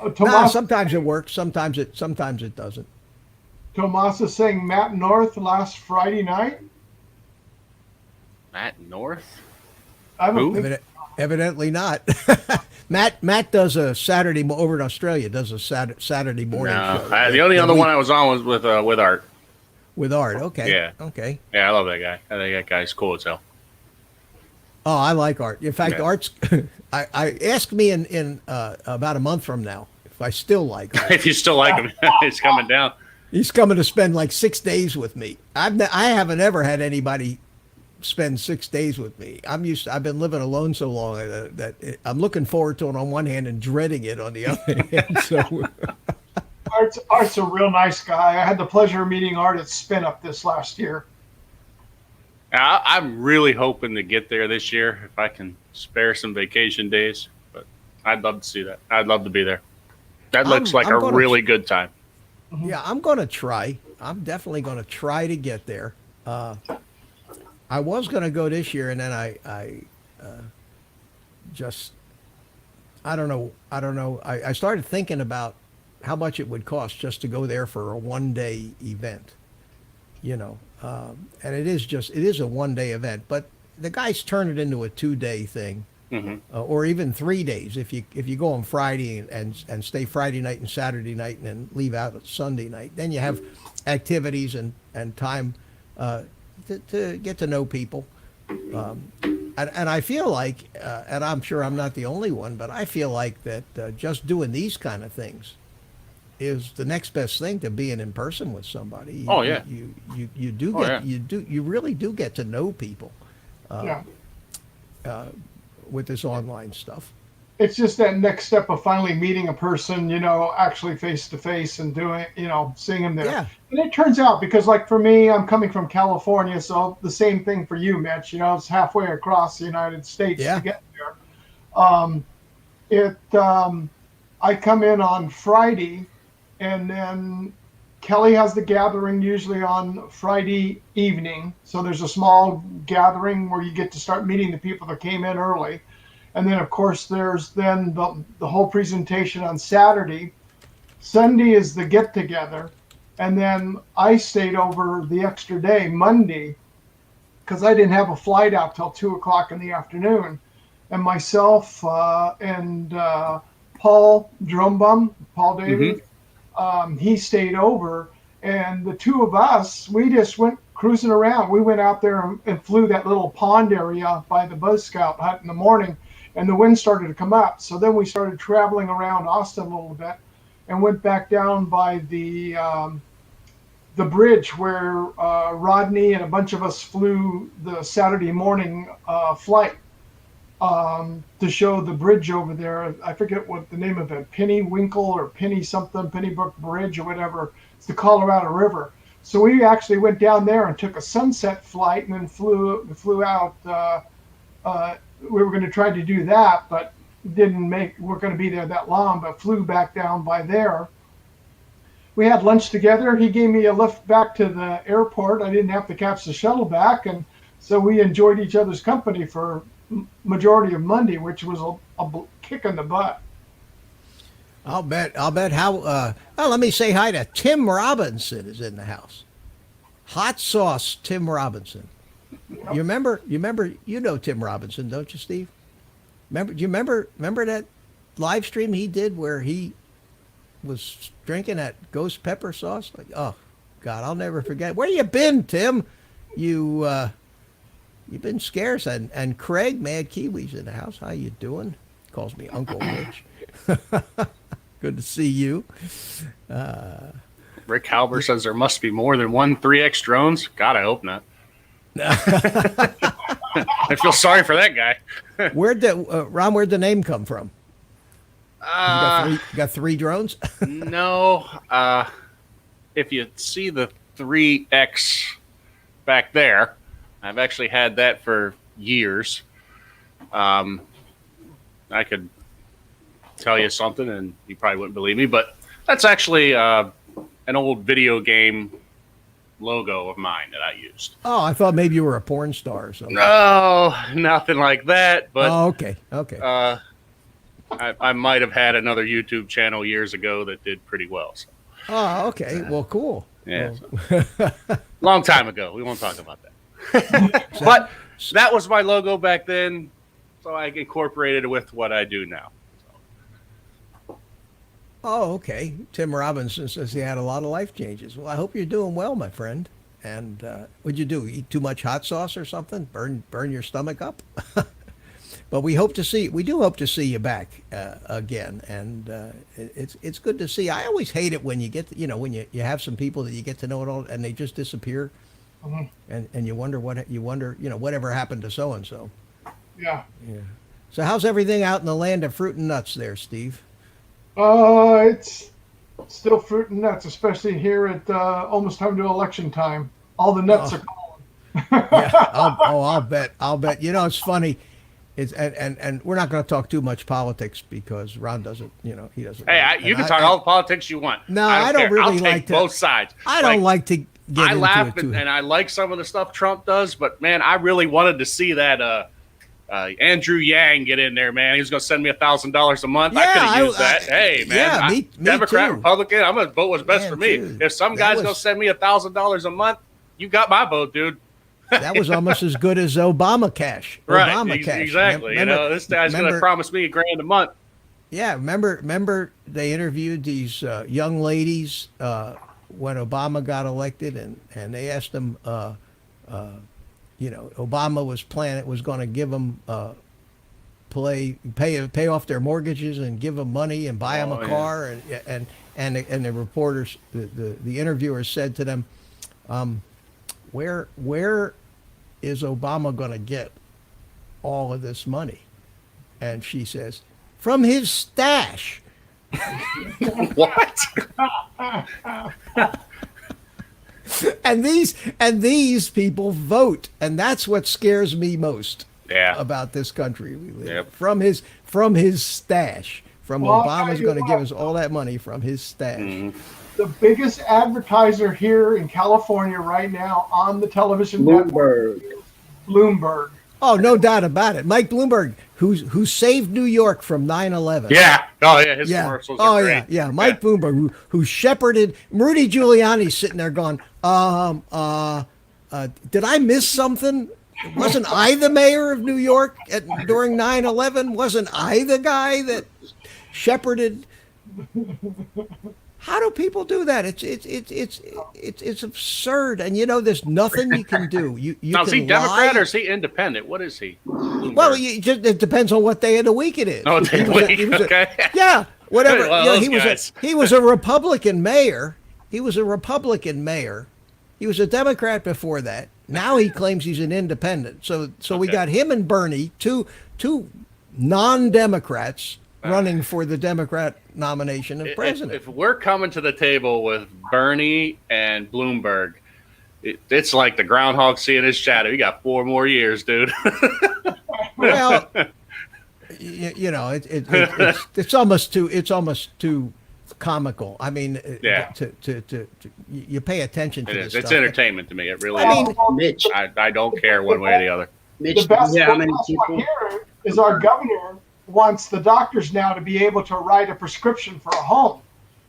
Nah, Tomas, sometimes it works. Sometimes it doesn't. Tomas is saying Matt North last Friday night. Matt North. I have a Who? pic- Evidently not. Matt does a Saturday over in Australia. Does a Saturday morning show. The only other one I was on was with Art. With Art. Okay. Yeah. Okay. Yeah, I love that guy. I think that guy's cool as hell. Oh, I like Art. In fact, Yeah. Art's. I ask me in about a month from now if I still like Art. If you still like him, he's coming down. He's coming to spend like 6 days with me. I haven't ever had anybody spend 6 days with me. I've been living alone so long that I'm looking forward to it on one hand and dreading it on the other hand. So Art's a real nice guy. I had the pleasure of meeting Art at Spin Up this last year. I'm really hoping to get there this year if I can spare some vacation days. But I'd love to see that. I'd love to be there. That looks like I'm a gonna- really good time. yeah, I'm going to try. I'm definitely going to try to get there. I was going to go this year, and then I just, I don't know. I started thinking about how much it would cost just to go there for a 1-day event, and it is a 1-day event, but the guys turn it into a 2-day thing, or even 3 days if you go on Friday and stay Friday night and Saturday night and then leave out Sunday night. Then you have activities and time to get to know people. And I feel like, and I'm sure I'm not the only one, but I feel like that just doing these kind of things is the next best thing to being in person with somebody. Oh, yeah. You do get you really do get to know people with this online stuff. It's just that next step of finally meeting a person, actually face to face and doing, seeing them there. Yeah. And it turns out, because like for me, I'm coming from California, so the same thing for you, Mitch. It's halfway across the United States to get there. I come in on Friday, and then Kelly has the gathering usually on Friday evening. So there's a small gathering where you get to start meeting the people that came in early. And then, of course, there's then the whole presentation on Saturday. Sunday is the get-together. And then I stayed over the extra day, Monday, because I didn't have a flight out till 2 o'clock in the afternoon. And myself and Paul Drumbum, Paul David, he stayed over. And the two of us, we just went cruising around. We went out there and flew that little pond area by the Buzz Scout hut in the morning. And the wind started to come up. So then we started traveling around Austin a little bit and went back down by the bridge where Rodney and a bunch of us flew the Saturday morning flight to show the bridge over there. I forget what the name of it, Penny Winkle or Penny something, Pennybrook Bridge or whatever. It's the Colorado River. So we actually went down there and took a sunset flight and then flew out. We were going to try to do that, but we're going to be there that long, but flew back down by there. We had lunch together. He gave me a lift back to the airport. I didn't have to catch the shuttle back. And so we enjoyed each other's company for majority of Monday, which was a kick in the butt. I'll bet how, let me say hi to Tim Robinson is in the house. Hot sauce Tim Robinson. You remember, Tim Robinson, don't you, Steve? Do you remember that live stream he did where he was drinking that ghost pepper sauce? Like, oh God, I'll never forget. Where you been, Tim? You've been scarce. And Craig, Mad Kiwi's in the house. How you doing? Calls me Uncle Mitch. Good to see you. Rick Halber says there must be more than one 3X drones. God, I hope not. I feel sorry for that guy. Where'd the name come from? You got three drones? No. If you see the 3X back there, I've actually had that for years. I could tell you something and you probably wouldn't believe me, but that's actually an old video game logo of mine that I used. Oh, I thought maybe you were a porn star or something. No, nothing like that. But okay. I might have had another YouTube channel years ago that did pretty well. So. Oh, okay. Well, cool. Yeah. So. Long time ago. We won't talk about that. But that was my logo back then, so I incorporated it with what I do now. Oh, okay. Tim Robinson says he had a lot of life changes. Well, I hope you're doing well, my friend. And what'd you do? Eat too much hot sauce or something? Burn your stomach up? But we do hope to see you back again. And it's good to see. I always hate it when you get, when you have some people that you get to know it all and they just disappear. Mm-hmm. And you wonder whatever happened to so and so. Yeah. So how's everything out in the land of fruit and nuts there, Steve? It's still fruit and nuts, especially here at almost time to election time. All the nuts are calling. Yeah, I'll bet. It's funny. It's and we're not going to talk too much politics because Ron doesn't. He doesn't. Hey, you can talk all the politics you want. No, I don't really I'll take like both sides. I don't like to I into laugh it too. and I like some of the stuff Trump does, but man, I really wanted to see that Andrew Yang get in there, man. He was going to send me $1,000 a month. I could have used that. Hey, man, yeah, me Democrat, too. Republican, I'm going to vote what's best Man, for me. dude, If some guy's going to send me $1,000 a month, you got my vote, dude. That was almost as good as Obama cash. Right, Obama cash. exactly. This guy's going to promise me $1,000 a month. Yeah, remember they interviewed these young ladies when Obama got elected, and they asked them, Obama was going to give them pay off their mortgages and give them money and buy them a car, and the reporters, the interviewers said to them, where is Obama going to get all of this money? And she says, from his stash. What? and these people vote, and that's what scares me most about this country we live. Yep. From his stash. Obama's going to give us all that money from his stash. Mm-hmm. The biggest advertiser here in California right now on the television network is Bloomberg. Oh, no doubt about it. Mike Bloomberg, who saved New York from 9/11. Yeah. Oh, yeah. His commercials are great. Yeah. Mike Bloomberg, who shepherded Rudy Giuliani, sitting there going, did I miss something? Wasn't I the mayor of New York during 9/11? Wasn't I the guy that shepherded? How do people do that? It's absurd, and there's nothing you can do. You now, is he can Democrat lie. or is he independent? What is he? Well, it depends on what day of the week it is. Oh, day of the week. Okay. Yeah, whatever. Well, he was a Republican mayor. He was a Republican mayor. He was a Democrat before that. Now he claims he's an independent. So we got him and Bernie, two non-Democrats running for the Democrat nomination of president. If we're coming to the table with Bernie and Bloomberg, it's like the groundhog seeing his shadow. You got 4 more years, dude. Well, it's almost too comical. I mean, you pay attention to this It's stuff. entertainment to me. It really I is. mean, Mitch, I don't care one way or the other. Mitch, The best how many one people? here is our governor wants the doctors now to be able to write a prescription for a home.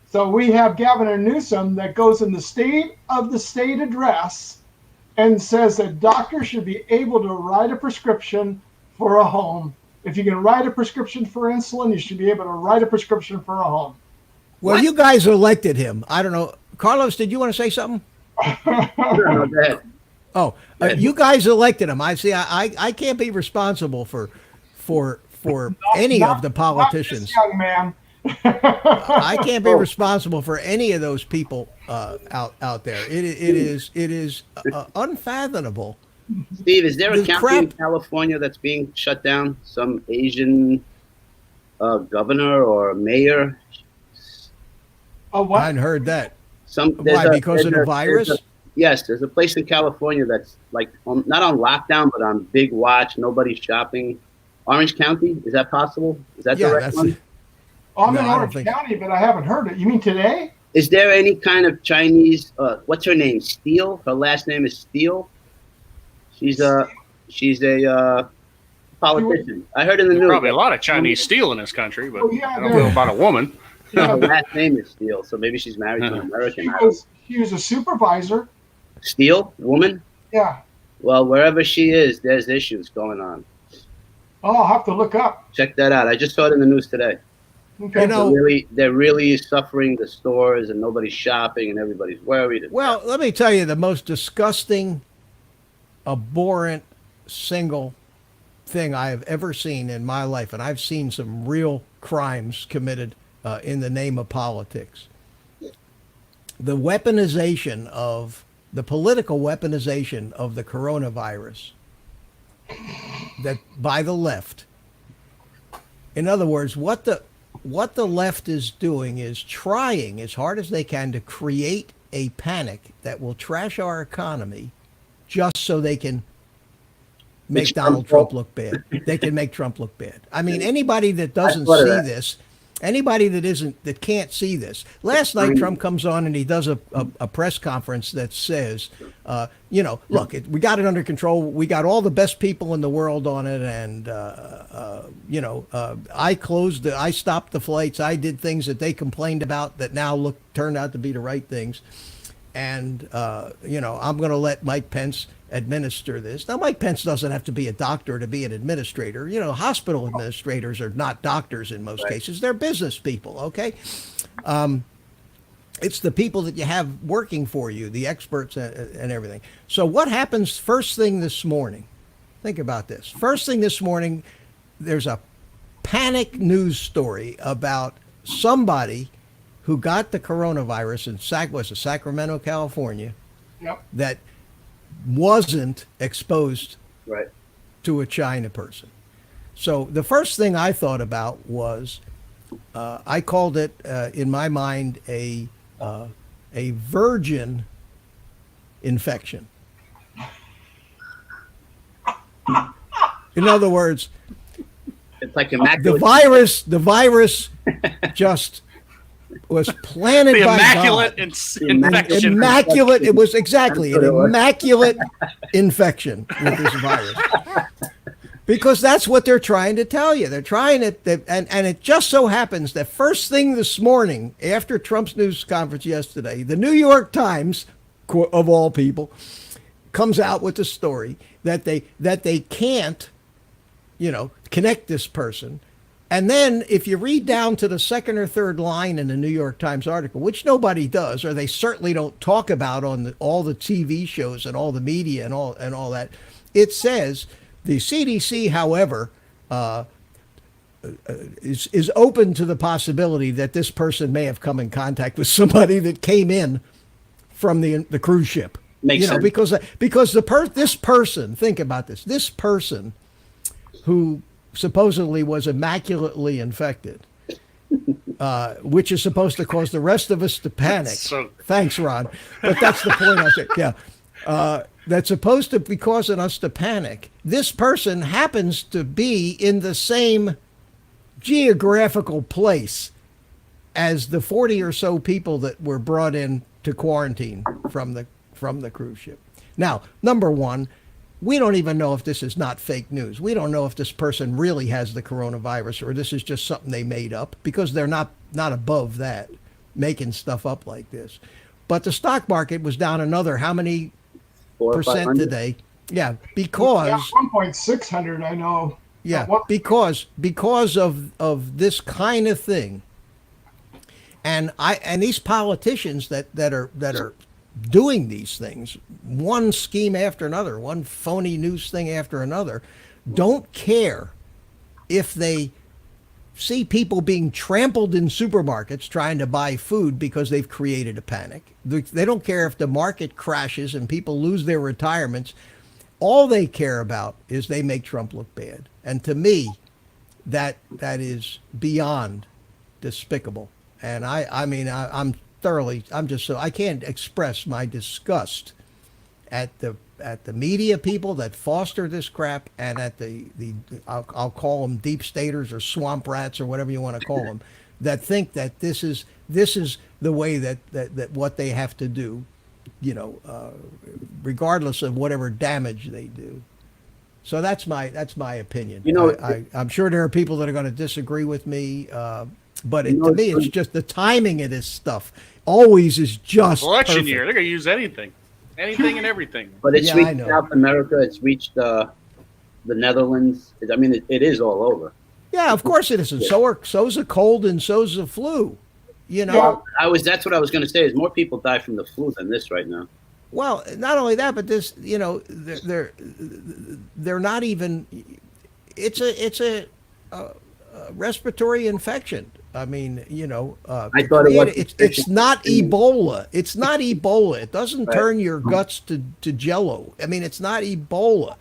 So we have Governor Newsom that goes in the state address and says that doctors should be able to write a prescription for a home. If you can write a prescription for insulin, you should be able to write a prescription for a home. well, you guys elected him. I don't know. Carlos, did you want to say something? No, go ahead. Oh, you guys elected him. I see. I can't be responsible for any of the politicians. Not this young man. I can't be responsible for any of those people out there. It is unfathomable. Steve, is there a The county in crap- California that's being shut down? Some Asian governor or mayor? Oh, I what? hadn't heard that. There's Why? Because of the virus? Yes, there's a place in California that's like not on lockdown, but on big watch. Nobody's shopping. Orange County, is that possible? Is that the right that's. one? I'm No, in I don't Orange think- County, but I haven't heard it. You mean today? Is there any kind of Chinese? What's her name? Steele. Her last name is Steele. She's a politician. I heard in the There's news. probably a lot of Chinese steel in this country, but Oh, yeah, I don't know about a woman. Her last name is Steele, so maybe she's married to an American. She was a supervisor. Steele, woman. Yeah. Well, wherever she is, there's issues going on. Oh, I'll have to look up. Check that out. I just saw it in the news today. Okay. You know- They're really suffering, the stores, and nobody's shopping, and everybody's worried. Well, let me tell you, the most disgusting, abhorrent, single thing I have ever seen in my life, and I've seen some real crimes committed in the name of politics. The weaponization of the political weaponization of the coronavirus that by the left. In other words, what the left is doing is trying as hard as they can to create a panic that will trash our economy just so they can make Donald Trump look bad. They can make Trump look bad. I mean, anybody that doesn't see this Anybody that can't see this. Last night, Trump comes on and he does a press conference that says, look, we got it under control. We got all the best people in the world on it, and I stopped the flights. I did things that they complained about that now turned out to be the right things, and I'm going to let Mike Pence administer this. Now, Mike Pence doesn't have to be a doctor to be an administrator. Hospital administrators are not doctors in most cases. They're business people, okay? It's the people that you have working for you, the experts and everything. So what happens first thing this morning? Think about this. First thing this morning, there's a panic news story about somebody who got the coronavirus in Sacramento, California, that wasn't exposed to a China person. So the first thing I thought about was, I called it in my mind a virgin infection. In other words, it's like immaculate. The virus just was planted the by immaculate God. infection. Immaculate. It was exactly an immaculate infection with this virus. Because that's what they're trying to tell you. They're trying it, and it just so happens that first thing this morning, after Trump's news conference yesterday, the New York Times, of all people, comes out with the story that they can't, connect this person. And then if you read down to the second or third line in the New York Times article, which nobody does, or they certainly don't talk about on all the TV shows and all the media and all that, it says the CDC, however, is open to the possibility that this person may have come in contact with somebody that came in from the cruise ship. Makes sense. Because this person, think about this person who supposedly was immaculately infected, which is supposed to cause the rest of us to panic. Thanks, Ron. But that's the point I said. Yeah. That's supposed to be causing us to panic. This person happens to be in the same geographical place as the 40 or so people that were brought in to quarantine from the cruise ship. Now, number one, we don't even know if this is not fake news. We don't know if this person really has the coronavirus or this is just something they made up, because they're not above that, making stuff up like this. But the stock market was down another, how many percent today? Yeah, because 1.600, I know. Yeah, because of this kind of thing. And these politicians that are doing these things, one scheme after another, one phony news thing after another, don't care if they see people being trampled in supermarkets trying to buy food because they've created a panic. They don't care if the market crashes and people lose their retirements. All they care about is they make Trump look bad. And to me, that is beyond despicable. And I'm I can't express my disgust at the media people that foster this crap, and at I'll call them deep staters or swamp rats or whatever you want to call them, that think that this is the way that what they have to do, regardless of whatever damage they do. So that's my opinion. I'm sure there are people that are going to disagree with me, but to me, it's just the timing of this stuff always is just election perfect. year. They're going to use anything and everything. But it's reached South America. It's reached the Netherlands. It is all over. Yeah, of course it is. And so's a cold and so's a flu. Yeah, that's what I was going to say. Is more people die from the flu than this right now. Well, not only that, but this, they're not even. It's a respiratory infection. I thought it's not Ebola. It's not Ebola. It doesn't turn your guts to jello. It's not Ebola.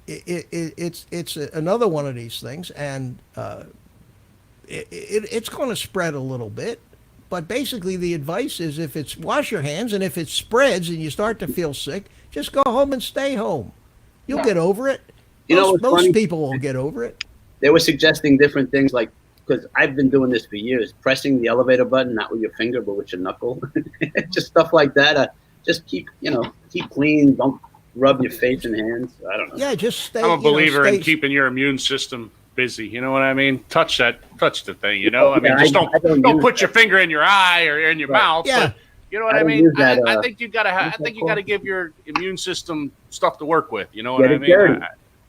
It's another one of these things, and it's going to spread a little bit. But basically, the advice is, if it's wash your hands, and if it spreads and you start to feel sick, just go home and stay home. You'll get over it. Most people will get over it. They were suggesting different things, like because I've been doing this for years, pressing the elevator button, not with your finger, but with your knuckle. Just stuff like that. Just keep clean. Don't rub your face and hands. I don't know. Yeah, just stay. I'm a believer in stay, keeping your immune system busy. You know what I mean? Touch the thing. You know, I mean, just don't put your finger in your eye or in your mouth. Yeah. But, you know what I mean? I think you gotta. I think you gotta give your immune system stuff to work with. You know what I mean?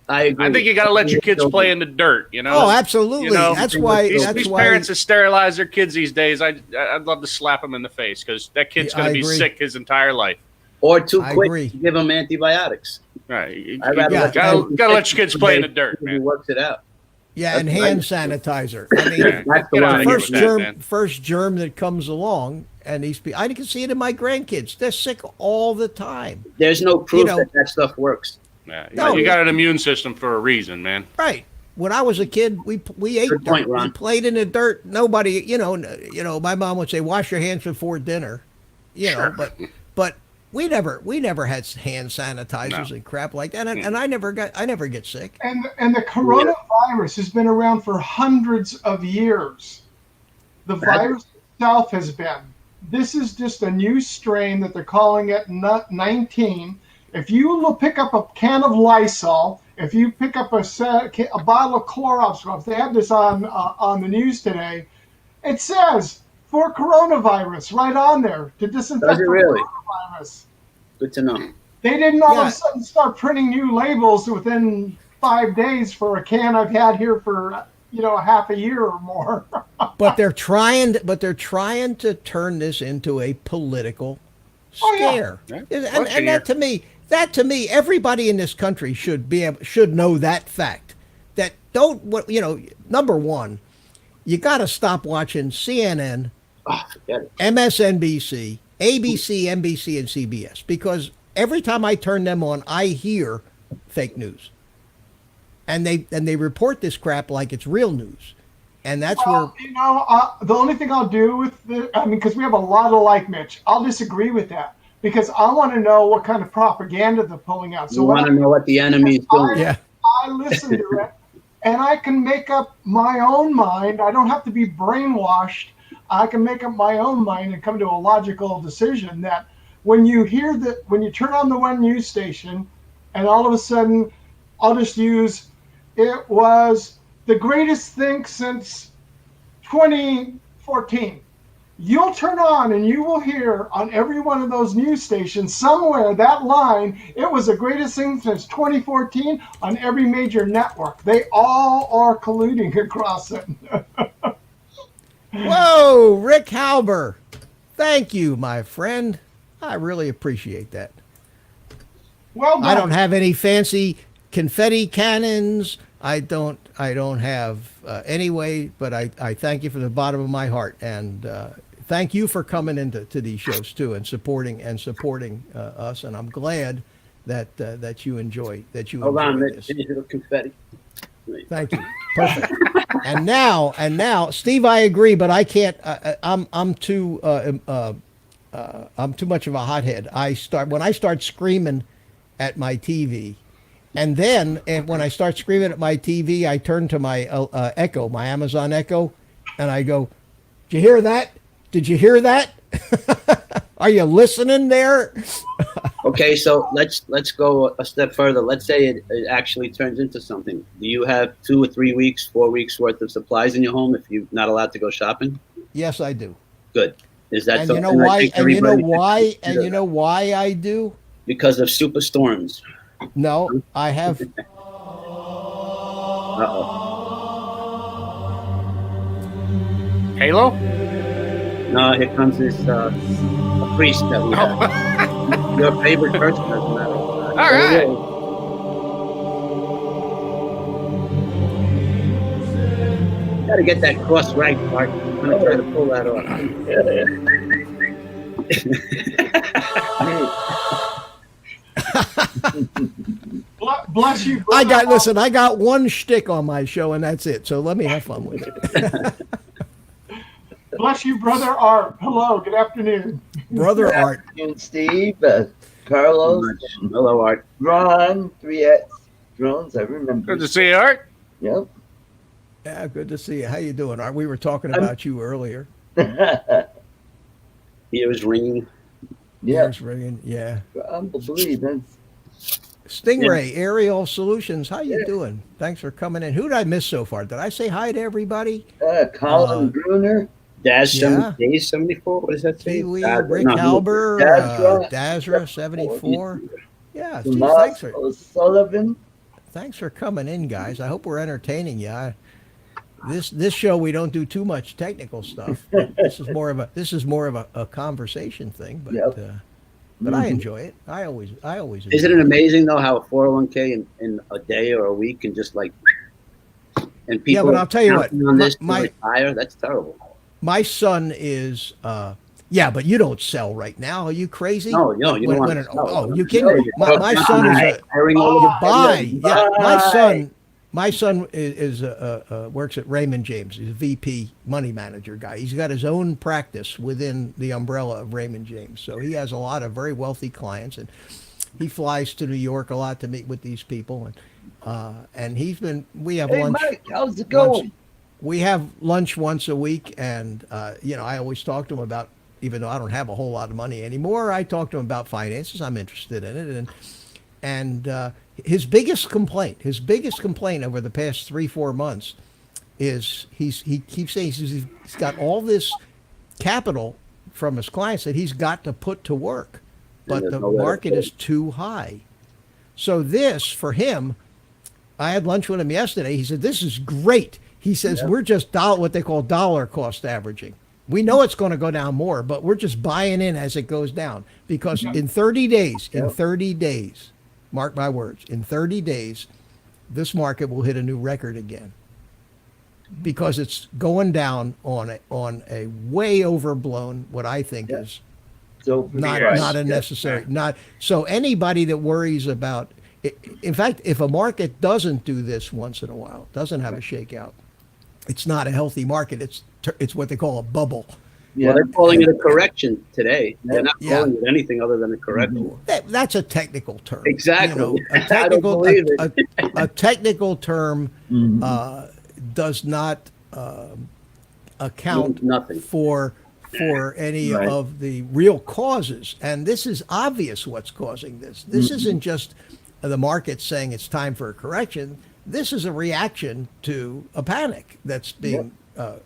I agree. I think you got to let your kids play in the dirt, you know? Oh, absolutely. That's why these parents that sterilize their kids these days, I'd love to slap them in the face because that kid's going to be sick his entire life. Or too quick to give them antibiotics. Right. You got to let your kids play in the dirt, man. He works it out. Yeah, and hand sanitizer. I mean, first germ that comes along, and I can see it in my grandkids. They're sick all the time. There's no proof that stuff works. Yeah, you got an immune system for a reason, man. Right. When I was a kid, we ate dirt. Point, Ron. We played in the dirt. Nobody, my mom would say, "Wash your hands before dinner," but we never had hand sanitizers and crap like that, and I never get sick. And the coronavirus has been around for hundreds of years. The virus itself has been. This is just a new strain that they're calling it 19. If you pick up a can of Lysol, if you pick up a bottle of Clorox, they had this on the news today, it says for coronavirus right on there to disinfect coronavirus. Good to know. They didn't all of a sudden start printing new labels within 5 days for a can I've had here for half a year or more. But they're trying to turn this into a political scare. Oh, yeah. And that to me, everybody in this country should know that fact. That number one, you got to stop watching CNN, MSNBC, ABC, NBC, and CBS, because every time I turn them on, I hear fake news, and they report this crap like it's real news, and that's where the only thing I'll do with because we have a lot of Mitch, I'll disagree with that. Because I want to know what kind of propaganda they're pulling out. So you want to know what the enemy is doing. I listen to it, and I can make up my own mind. I don't have to be brainwashed. I can make up my own mind and come to a logical decision that when you turn on the one news station, and all of a sudden, I'll just use, it was the greatest thing since 2014. You'll turn on and you will hear on every one of those news stations somewhere that line, it was the greatest thing since 2014 on every major network. They all are colluding across it. Whoa, Rick Halber. Thank you, my friend. I really appreciate that. Well done. I don't have any fancy confetti cannons. I don't have anyway, but I thank you from the bottom of my heart, and thank you for coming into these shows too and supporting us. And I'm glad that you enjoy this. Hold on, Mitch. Finish with confetti. Thank you. Perfect. and now, Steve, I agree, but I can't. I'm too much of a hothead. When I start screaming at my TV. And then when I start screaming at my TV, I turn to my Echo, my Amazon Echo, and I go, "Did you hear that? Did you hear that? Are you listening there?" Okay, so let's go a step further. Let's say it actually turns into something. Do you have 2 or 3 weeks, 4 weeks worth of supplies in your home if you're not allowed to go shopping? Yes, I do. Good. Is that and something? You know why? And you know why? And you know why I do? Because of superstorms. No, I have. Halo? No, here comes this priest that we have. Your favorite person, as a matter of fact. All right. Got to get that cross right, Mark. I'm going to try to pull that off. Bless you. I got one shtick on my show, and that's it. So let me have fun with it. Bless you, Brother Art. Hello, good afternoon. Brother Art. And Steve, Carlos, Hello, Art. Ron, 3X Drones, I remember. Good to see you, Art. Yep. Yeah, good to see you. How you doing? We were talking about you earlier. Ears ringing. Yeah, Ears ringing. Yeah. probably. That's Stingray Aerial Solutions. How you Yeah. doing? Thanks for coming in. Who did I miss so far? Did I say hi to everybody? Colin Bruner. Dash Yeah. 74. What does that say? Pee Wee, Rick no, Halber, Dazra. Dazra 74. Yeah. Geez, Tomas O'Sullivan. thanks for coming in, guys. I hope we're entertaining you. This show we don't do too much technical stuff. This is more of a conversation thing, but Yep. but I enjoy it. I always enjoy Isn't it amazing though how a 401k in a day or a week can just like, and people Yeah, but I'll tell you what, counting on this to my retire? That's terrible. My son is yeah, but you don't sell right now. Are you crazy? No, no, you don't want to sell. Oh, you kidding? My son is a Hiring all the buy. Yeah, Buy. my son is works at Raymond James. He's a VP money manager guy. He's got his own practice within the umbrella of Raymond James. So he has a lot of very wealthy clients, and he flies to New York a lot to meet with these people. And we have Hey, lunch. Mike, how's it going? We have lunch once a week, and I always talk to him about, even though I don't have a whole lot of money anymore, I talk to him about finances. I'm interested in it, and his biggest complaint over the past 3-4 months is he keeps saying he's got all this capital from his clients that he's got to put to work, but the market is too high. So this, for him, I had lunch with him yesterday. He said, "This is great." He says, "We're just what they call dollar cost averaging. We know it's going to go down more, but we're just buying in as it goes down because in 30 days, mark my words, in 30 days, this market will hit a new record again because it's going down on a way overblown, what I think is So not a necessary, not so anybody that worries about, in fact, if a market doesn't do this once in a while, doesn't have a shakeout, it's not a healthy market. It's what they call a bubble. Yeah. Well, they're calling it a correction today. They're not calling it anything other than a correction. That's a technical term. Exactly. A I don't believe it. a technical term does not account Nothing. for any of the real causes. And this is obvious what's causing this. This isn't just the market saying it's time for a correction. This is a reaction to a panic that's being put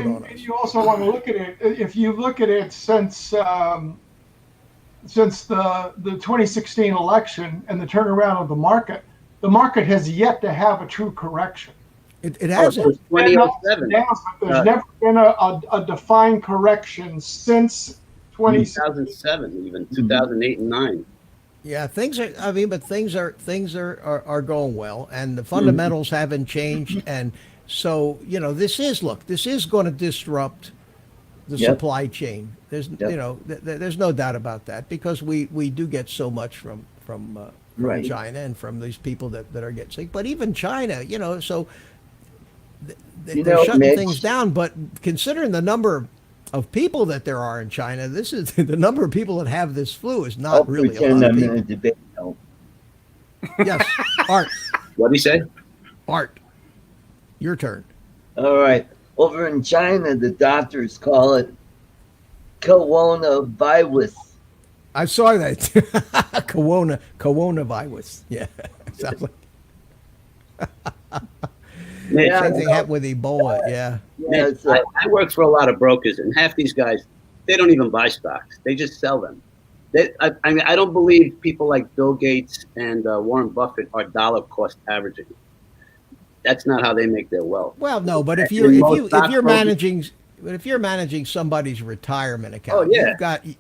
on us. And you also want to look at it. If you look at it since the 2016 election and the turnaround of the market has yet to have a true correction. It hasn't. 2007. There's never been a defined correction since 2007, even 2008 and 9. Yeah, things are going well, and the fundamentals haven't changed, and so this is going to disrupt the supply chain. There's there's no doubt about that because we do get so much from China and from these people that are getting sick. But even China, so they're shutting Mitch, things down. But considering the number of people that there are in China, this is the number of people that have this flu is not really a lot of I'm in people. a debate now. Yes, Art. What did he say? Art, your turn. All right. Over in China, the doctors call it coronavirus. I saw that. Coronavirus. Yeah, sounds like same thing happened with Ebola. Yeah. Yeah, it's I work for a lot of brokers, and half these guys, they don't even buy stocks. They just sell them. I don't believe people like Bill Gates and Warren Buffett are dollar cost averaging. That's not how they make their wealth. Well, no, but if you're managing somebody's retirement account,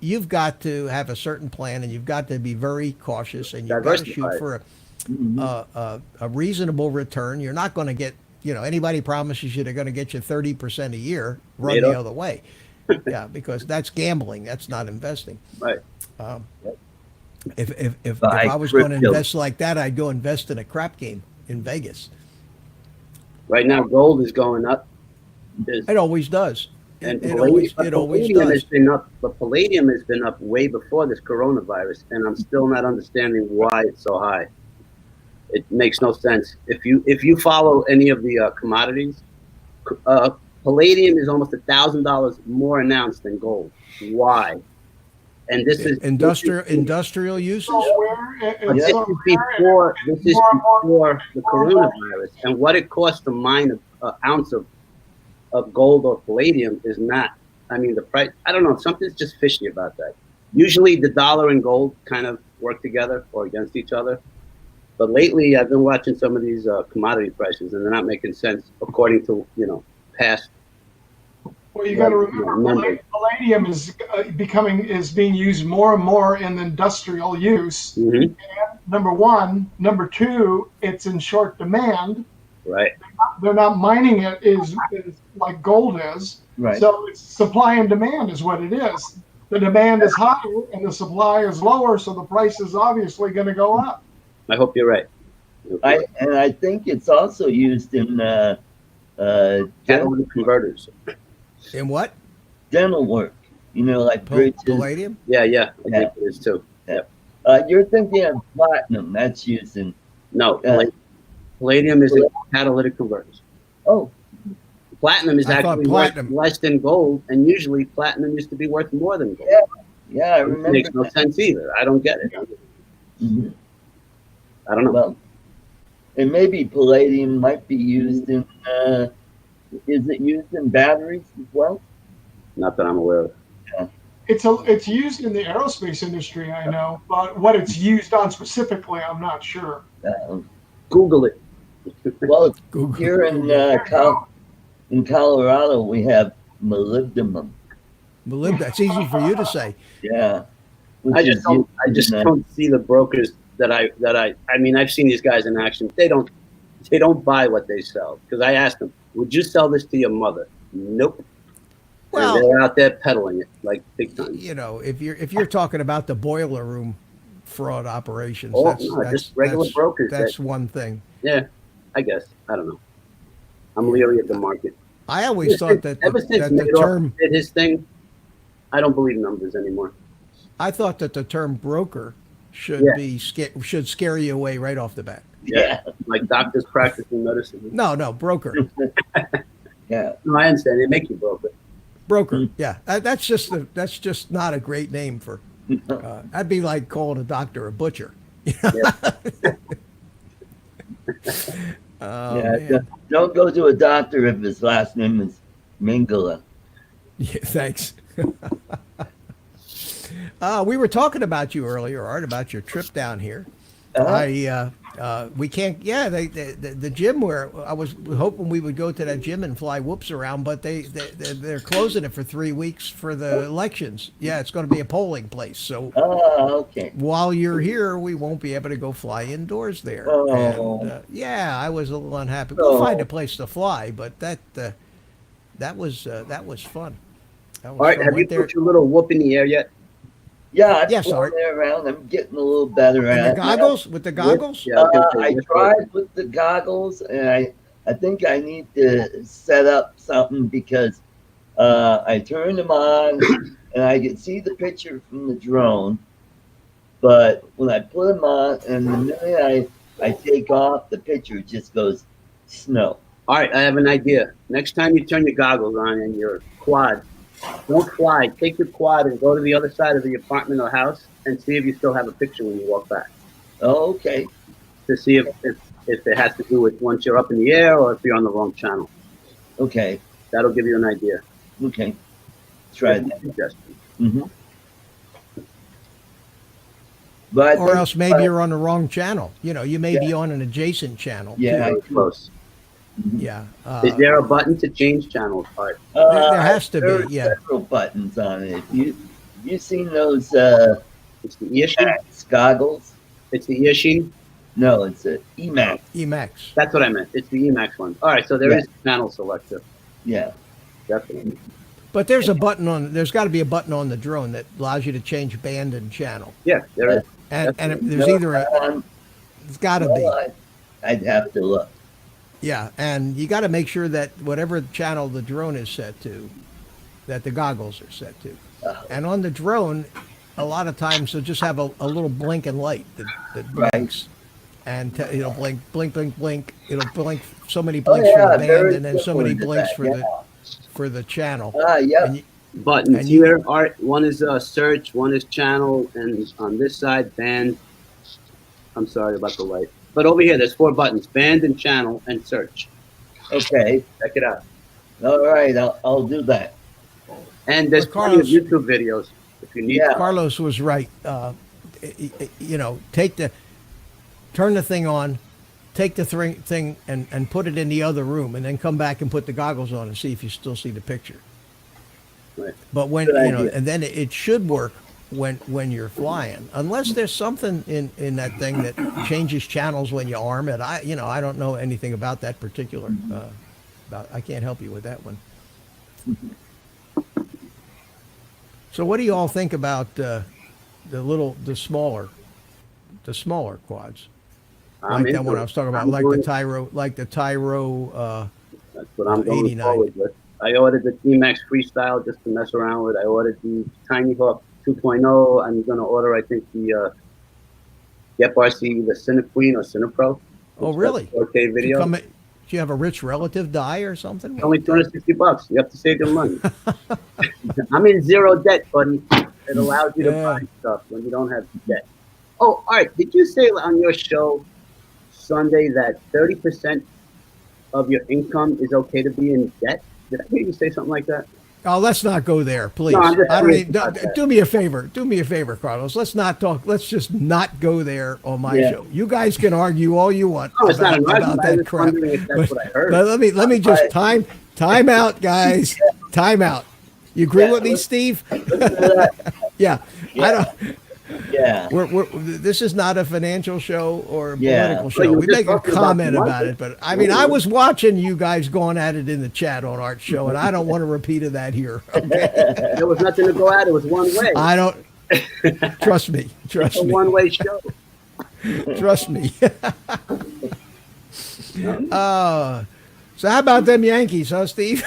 you've got to have a certain plan, and you've got to be very cautious, and you've got to shoot for a reasonable return. You're not going to get, anybody promises you they're going to get you 30% a year, run the other way. Yeah, because that's gambling. That's not investing. Right. If I was going to invest like that, I'd go invest in a crap game in Vegas. Right now, gold is going up. It always does. And It always does. has been up. But palladium has been up way before this coronavirus, and I'm still not understanding why it's so high. It makes no sense. If you follow any of the commodities, palladium is almost $1,000 more an ounce than gold. Why? And this is industrial uses. So where But it's this so is rare, before before the coronavirus, and what it costs to mine an ounce of gold or palladium is not. I mean, the price. I don't know. Something's just fishy about that. Usually, the dollar and gold kind of work together or against each other. But lately, I've been watching some of these commodity prices, and they're not making sense according to past. Well, you got to remember, palladium is being used more and more in industrial use. Mm-hmm. Number one, number two, it's in short demand. Right. They're not mining it is like gold is. Right. So it's supply and demand is what it is. The demand is higher and the supply is lower, so the price is obviously going to go up. I hope you're right. I think it's also used in Catalytic converters. In what? dental work. Like bridges. Palladium? Yeah, I think it is too. You're thinking of platinum. That's used in. No, palladium is in catalytic converters. Oh, Platinum is I thought actually platinum- worth less than gold, and usually platinum used to be worth more than gold. yeah, I It remember. makes no that. sense either. I don't get it. Mhm. I don't know. Well, and maybe palladium might be used in. Is it used in batteries as well? Not that I'm aware of. It's used in the aerospace industry, I know, but what it's used on specifically, I'm not sure. Google it. Well, Google. here in Colorado, we have molybdenum. Molybdenum. That's easy for you to say. Yeah. I which just is don't. I used just in, don't see the brokers that I mean, I've seen these guys in action. They don't buy what they sell. Because I asked them, "Would you sell this to your mother?" Nope. Well, and they're out there peddling it like big time. if you're talking about the boiler room fraud operations, Oh, that's, no, that's just regular that's, brokers. That's one thing. Yeah, I guess. I don't know. I'm leery of the market. I always thought that Ever since that the Madoff term did his thing, I don't believe numbers anymore. I thought that the term broker should should scare you away right off the bat. Yeah. Like doctors practicing medicine. No, broker. Yeah. No, I understand. They make you broker. Broker, yeah, that's just not a great name for. That'd be like calling a doctor a butcher. Yeah. Oh, Yeah, man. don't go to a doctor if his last name is Mingala. Yeah, thanks. We were talking about you earlier, Art, about your trip down here. We can't. Yeah, the gym where I was hoping we would go to that gym and fly whoops around, but they're closing it for 3 weeks for the elections. Yeah, it's going to be a polling place. So Okay. while you're here, we won't be able to go fly indoors there. Oh. And yeah, I was a little unhappy. We'll find a place to fly, but that was fun. That was All right, fun. have you Went there- put your little whoop in the air yet? Yeah, Yes, I'm Art. there around. I'm getting a little better And at the goggles with the goggles. Yeah, I was gonna say, I which tried with the goggles, and I think I need to set up something because I turned them on and I could see the picture from the drone, but when I put them on and the minute I take off, the picture just goes snow. All right, I have an idea. Next time you turn your goggles on and your quad, don't fly. Take your quad and go to the other side of the apartment or house and see if you still have a picture when you walk back. Oh, okay. To see if it has to do with once you're up in the air or if you're on the wrong channel. Okay. That'll give you an idea. Okay. Try that. Suggestion. Mm-hmm. But I Or think- else maybe you're on the wrong channel. You may be on an adjacent channel. Yeah. Very close. Yeah. Is there a button to change channels? All right. There has to be, there are yeah. several buttons on it. You seen those It's the Earsheen. goggles? It's the Earsheen. No, it's a EMAX. EMAX. That's what I meant. It's the EMAX one. All right, so there Yeah. is a channel selector. Yeah. Definitely. But there's got to be a button on the drone that allows you to change band and channel. Yeah, there is. And Definitely. there's either Um, it's got to well, be. I'd have to look. Yeah, and you got to make sure that whatever channel the drone is set to, that the goggles are set to. And on the drone, a lot of times they'll just have a little blinking light that blinks. and it'll blink, blink, blink, blink. It'll blink so many Oh, blinks for yeah, the band, very and then so similar many to blinks that, for the channel. Yeah. And you- Buttons And you- here are one is search, one is channel, and on this side band. I'm sorry about the light, but over here there's 4 buttons: band and channel and search. Okay. Check it out. All right. I'll do that. And there's But plenty of Carlos- YouTube videos if you need. Yeah. Carlos was right. You know, turn the thing on, take the thing and put it in the other room, and then come back and put the goggles on and see if you still see the picture. Right. But when Good you know, idea. and then it should work when you're flying, unless there's something in that thing that changes channels when you arm it. I don't know anything about that particular. I can't help you with that one. So what do you all think about the smaller quads? I'm Like that into one it. I was talking about, I'm like going- the Tyro. That's what I'm going 89. forward with. I ordered the EMAX Freestyle just to mess around with. I ordered the Tinyhawk 2.0. I'm going to order, I think, the RC, the Cine Queen or Cine Pro. Oh, really? 4K video. Do you have a rich relative die or something? Only $260. You have to save your money. I'm in zero debt, buddy. It allows you to Yeah. buy stuff when you don't have debt. Oh, all right. Did you say on your show Sunday that 30% of your income is okay to be in debt? Did I hear you say something like that? Oh, let's not go there, please. No, I'm just I don't curious need, about that. do me a favor. Do me a favor, Carlos. Let's not talk. Let's just not go there on my Yeah. show. You guys can argue all you want No, it's not an about argument. I that was crap. wondering if that's what I heard. But let me just time out, guys. Time out. You agree Yeah, with me, let's- Steve? Listen to that. Yeah. I don't. Yeah. This is not a financial show or a Yeah. political Well, show. you were We just make a talking about comment the about market. it, but I mean, I was watching you guys going at it in the chat on Art's show, and I don't want a repeat of that here. Okay? There was nothing to go at. It was one way. I don't. Trust me. It's Trust a me. one-way show. Trust me. So how about them Yankees, huh, Steve?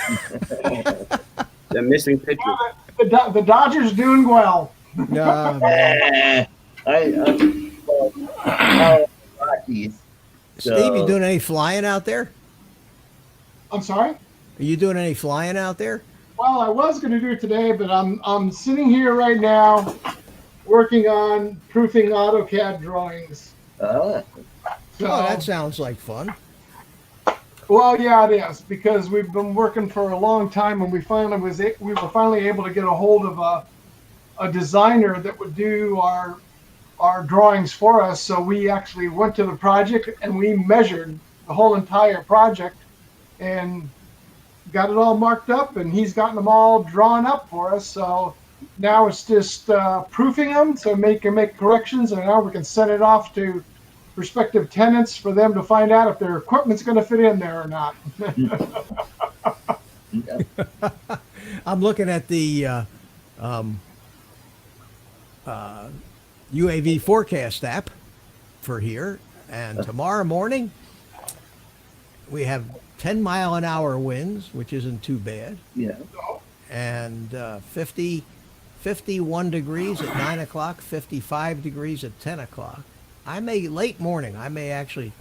They're missing pitchers. The Dodgers doing well. No, man. I'm Rockies. Steve, you doing any flying out there? I'm sorry. Are you doing any flying out there? Well, I was going to do it today, but I'm sitting here right now working on proofing AutoCAD drawings. Ah, So, Oh, that sounds like fun. well, yeah, it is, because we've been working for a long time, and we were finally able to get a hold of a designer that would do our drawings for us. So we actually went to the project and we measured the whole entire project and got it all marked up, and he's gotten them all drawn up for us. So now it's just proofing them so make corrections, and now we can send it off to prospective tenants for them to find out if their equipment's going to fit in there or not. I'm looking at the UAV forecast app for here, and tomorrow morning we have 10-mile-an-hour winds, which isn't too bad, yeah. and 51 degrees at 9 o'clock, 55 degrees at 10 o'clock. Late morning, I may actually,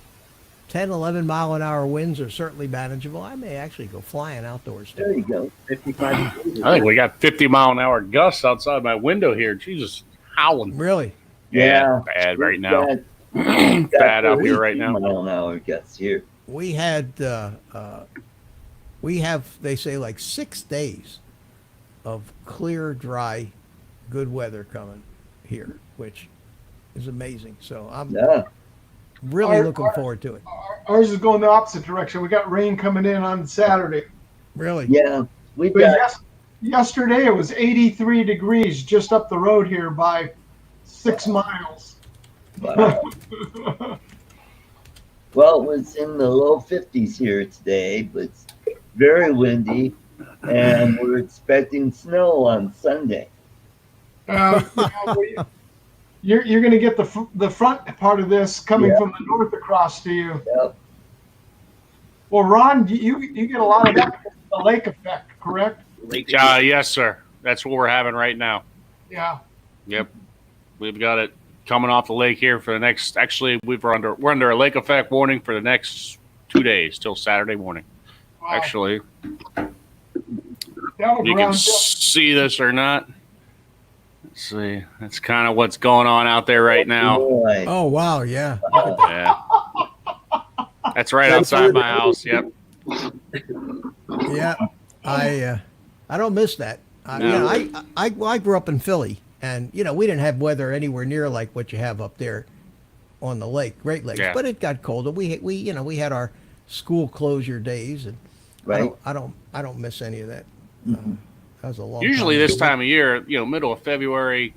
10, 11-mile-an-hour winds are certainly manageable. I may actually go flying outdoors There too. you go. 55 degrees. I think we got 50-mile-an-hour gusts outside my window here. Jesus, howling. Really? Yeah. Bad right now. Got Bad out here right now. 50-mile-an-hour gusts here. We had, they say, like 6 days of clear, dry, good weather coming here, which is amazing. So I'm Yeah. really looking forward to it. Ours is going the opposite direction. We got rain coming in on Saturday. Really? Yeah. We've But got yesterday it was 83 degrees just up the road here by 6 miles. wow. Well, it was in the low 50s here today, but it's very windy, and we're expecting snow on Sunday. You're going to get the front part of this coming Yeah. from the north across to you. Yep. Well, Ron, you get a lot of that because of the lake effect, correct? Yes, sir. That's what we're having right now. Yeah. Yep. We've got it coming off the lake here for the next. Actually, we're under a lake effect warning for the next 2 days till Saturday morning. Wow. Actually, That'll you can ground you. see this or not. Let's see. That's kind of what's going on out there right now. Boy. Oh wow, yeah. Yeah. That's right outside my house. Yep. Yeah, I don't miss that. No. You know, I grew up in Philly, and you know we didn't have weather anywhere near like what you have up there on the lake, Great Lakes. Yeah. But it got colder. We had our school closure days, and Right. I don't miss any of that. That was a long. Usually time this ago. time of year, middle of February,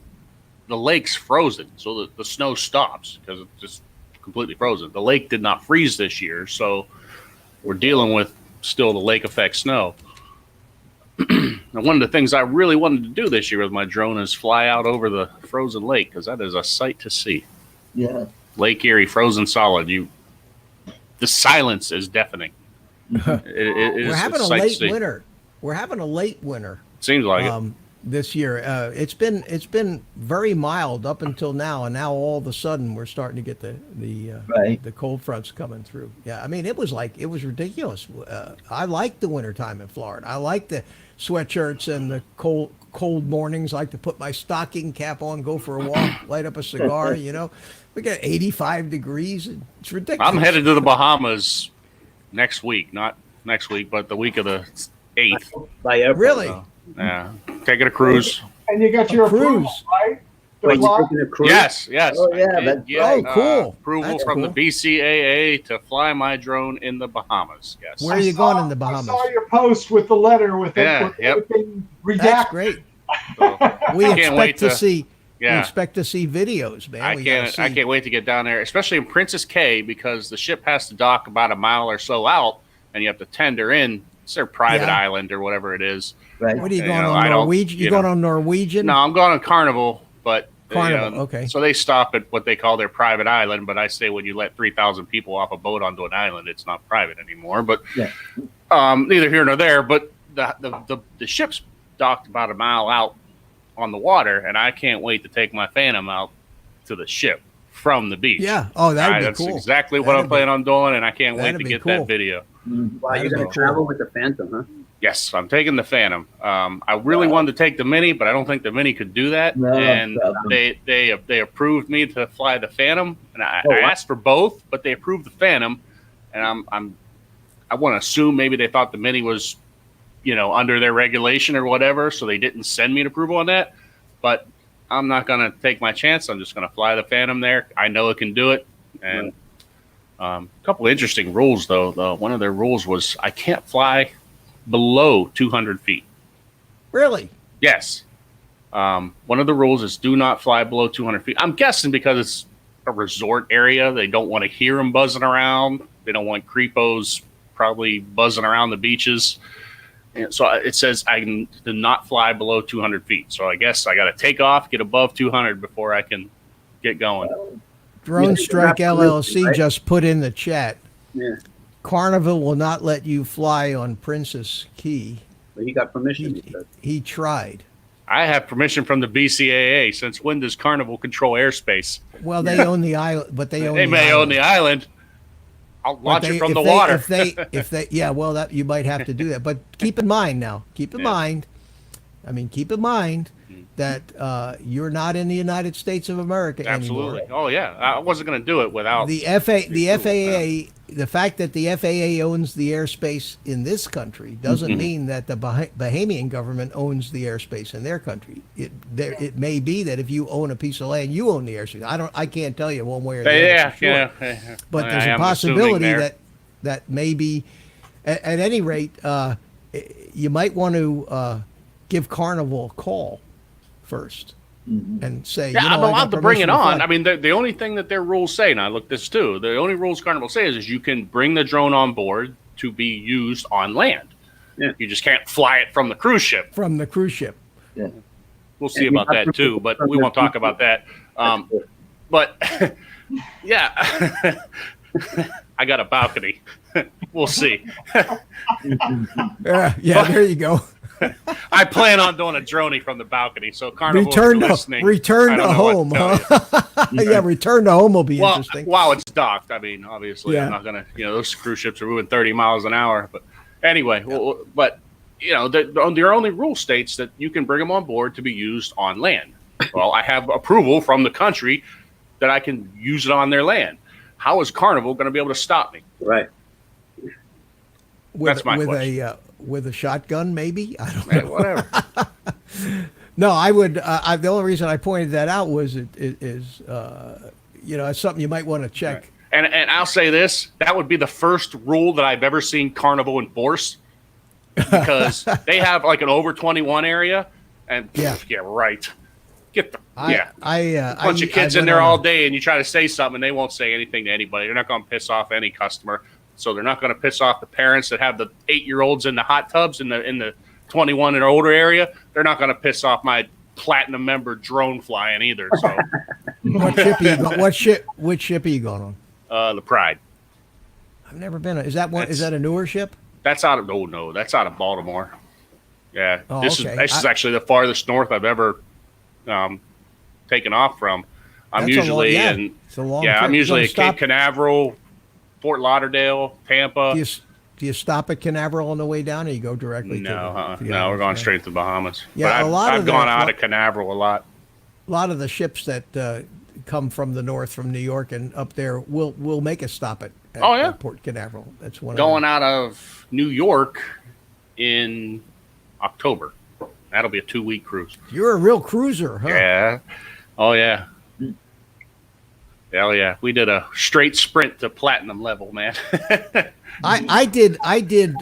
the lake's frozen, so the snow stops because it's just completely frozen. The lake did not freeze this year, so we're dealing with still the lake effect snow. Now, one of the things I really wanted to do this year with my drone is fly out over the frozen lake because that is a sight to see. Yeah. Lake Erie, frozen solid. The silence is deafening. We're having a sight to late see. winter. We're having a late winter. Seems like it. This year. It's been very mild up until now, and now all of a sudden we're starting to get Right. the cold fronts coming through. Yeah, I mean it was ridiculous. I like the wintertime in Florida. I like the sweatshirts and the cold mornings. I like to put my stocking cap on, go for a walk, light up a cigar. We get 85 degrees. It's ridiculous. I'm headed to the Bahamas next week, not next week, but the week of the 8th. By airplane. Really? So, yeah, taking a cruise. And you got your cruise. approval, right? To Wait, fly? you're taking a cruise? Yes. Oh, yeah, I did that's- get, Oh, cool. Approval That's from cool. the BCAA to fly my drone in the Bahamas. Yes. Where are you going in the Bahamas? I saw your post with the letter with, Yeah, with yep. everything redacted. That's great. So, We Can't wait expect to to- see. We yeah. expect to see videos, man. I We gotta can't. I see. can't wait to get down there, especially in Princess Cay, because the ship has to dock about a mile or so out, and you have to tender in. It's their private Yeah. island or whatever it is. Right. What are you You going know, on I don't- Norwegian? You you going know. on Norwegian? No, I'm going on Carnival, but Carnival, okay. So they stop at what they call their private island, but I say when you let 3,000 people off a boat onto an island, it's not private anymore. But Yeah. neither here nor there. But the ship's docked about a mile out on the water, and I can't wait to take my Phantom out to the ship from the beach. Yeah. Oh, that'd be That's cool. exactly what That'd I'm planning on doing, and I can't wait that'd to be get cool. that video. Mhm. Wow, you're That'd going be to travel with the Phantom, huh? Yes, I'm taking the Phantom. I really wanted to take the Mini, but I don't think the Mini could do that. No and problem. they approved me to fly the Phantom, and I Oh, wow. asked for both, but they approved the Phantom. And I want to assume maybe they thought the Mini was, under their regulation or whatever, so they didn't send me an approval on that. But I'm not going to take my chance. I'm just going to fly the Phantom there. I know it can do it. And a couple of interesting rules, though. One of their rules was I can't fly below 200 feet. Really? Yes. One of the rules is do not fly below 200 feet. I'm guessing because it's a resort area. They don't want to hear them buzzing around. They don't want creepos probably buzzing around the beaches. And so it says I can do not fly below 200 feet. So I guess I got to take off, get above 200 before I can get going. Drone Yeah, Strike LLC right? just put in the chat. Yeah. Carnival will not let you fly on Princess Key. But he got permission. He said. He tried. I have permission from the BCAA. Since when does Carnival control airspace? Well, they own the island, but they own. They the may island. own the island. I'll But launch it from if the they- water. If they, yeah, well, that you might have to do that. But keep in mind now. Keep in Yeah. mind. I mean, keep in mind that you're not in the United States of America Absolutely. anymore. Oh yeah. I wasn't going to do it without The FAA, the fact that the FAA owns the airspace in this country doesn't mean that the Bahamian government owns the airspace in their country. It may be that if you own a piece of land, you own the airspace. I can't tell you one way or the other. Yeah, for sure. yeah. But I there's a am possibility assuming that maybe, at any rate, you might want to give Carnival a call first and say, Yeah, you know, I'm I allowed got to bring it permission on. fly. I mean, the only thing that their rules say, and I looked this too, the only rules Carnival says is you can bring the drone on board to be used on land. Yeah. You just can't fly it from the cruise ship. From the cruise ship. We'll see about that too, but we won't talk about that. But yeah, I got a balcony. We'll see. Yeah, there you go. I plan on doing a droney from the balcony. So Carnival, Return if you're to listening, return I to don't know home, what to tell huh? Yeah, return to home will be Well, interesting. while it's docked, I mean, obviously, Yeah. I'm not gonna, those cruise ships are moving 30 miles an hour. But anyway, but their only rule states that you can bring them on board to be used on land. Well, I have approval from the country that I can use it on their land. How is Carnival going to be able to stop me? Right. That's my question. With a shotgun, maybe. I don't Man, know. whatever. No, I would. The only reason I pointed that out was it's something you might want to check. Right. And I'll say this: that would be the first rule that I've ever seen Carnival enforce, because they have like an over 21 area, and Yeah. Right. Get the A bunch of kids in there all day, and you try to say something, and they won't say anything to anybody. They're not going to piss off any customer, so they're not going to piss off the parents that have the 8-year-olds in the hot tubs in the 21 and older area. They're not going to piss off my platinum member drone flying either. So, What ship are you going? Which ship are you going on? the Pride. I've never been. Is that one? Is that a newer ship? That's out of that's out of Baltimore. Yeah, Oh, this okay. is actually the farthest north I've ever taken off from. I'm That's a long- usually yeah, in it's a long yeah, trip. I'm You usually gonna at Cape Canaveral, Fort Lauderdale, Tampa. Do you stop at Canaveral on the way down, or you go directly? No, to the no, we're going islands? straight to the Bahamas. Yeah, but a lot I've of gone the- out of Canaveral a lot. A lot of the ships that come from the north, from New York and up there, will make a stop at Oh, yeah. at Port Canaveral. That's one. Going of out of New York in October. That'll be a 2-week cruise. You're a real cruiser, huh? Yeah. Oh yeah. Hell yeah. We did a straight sprint to platinum level, man. I did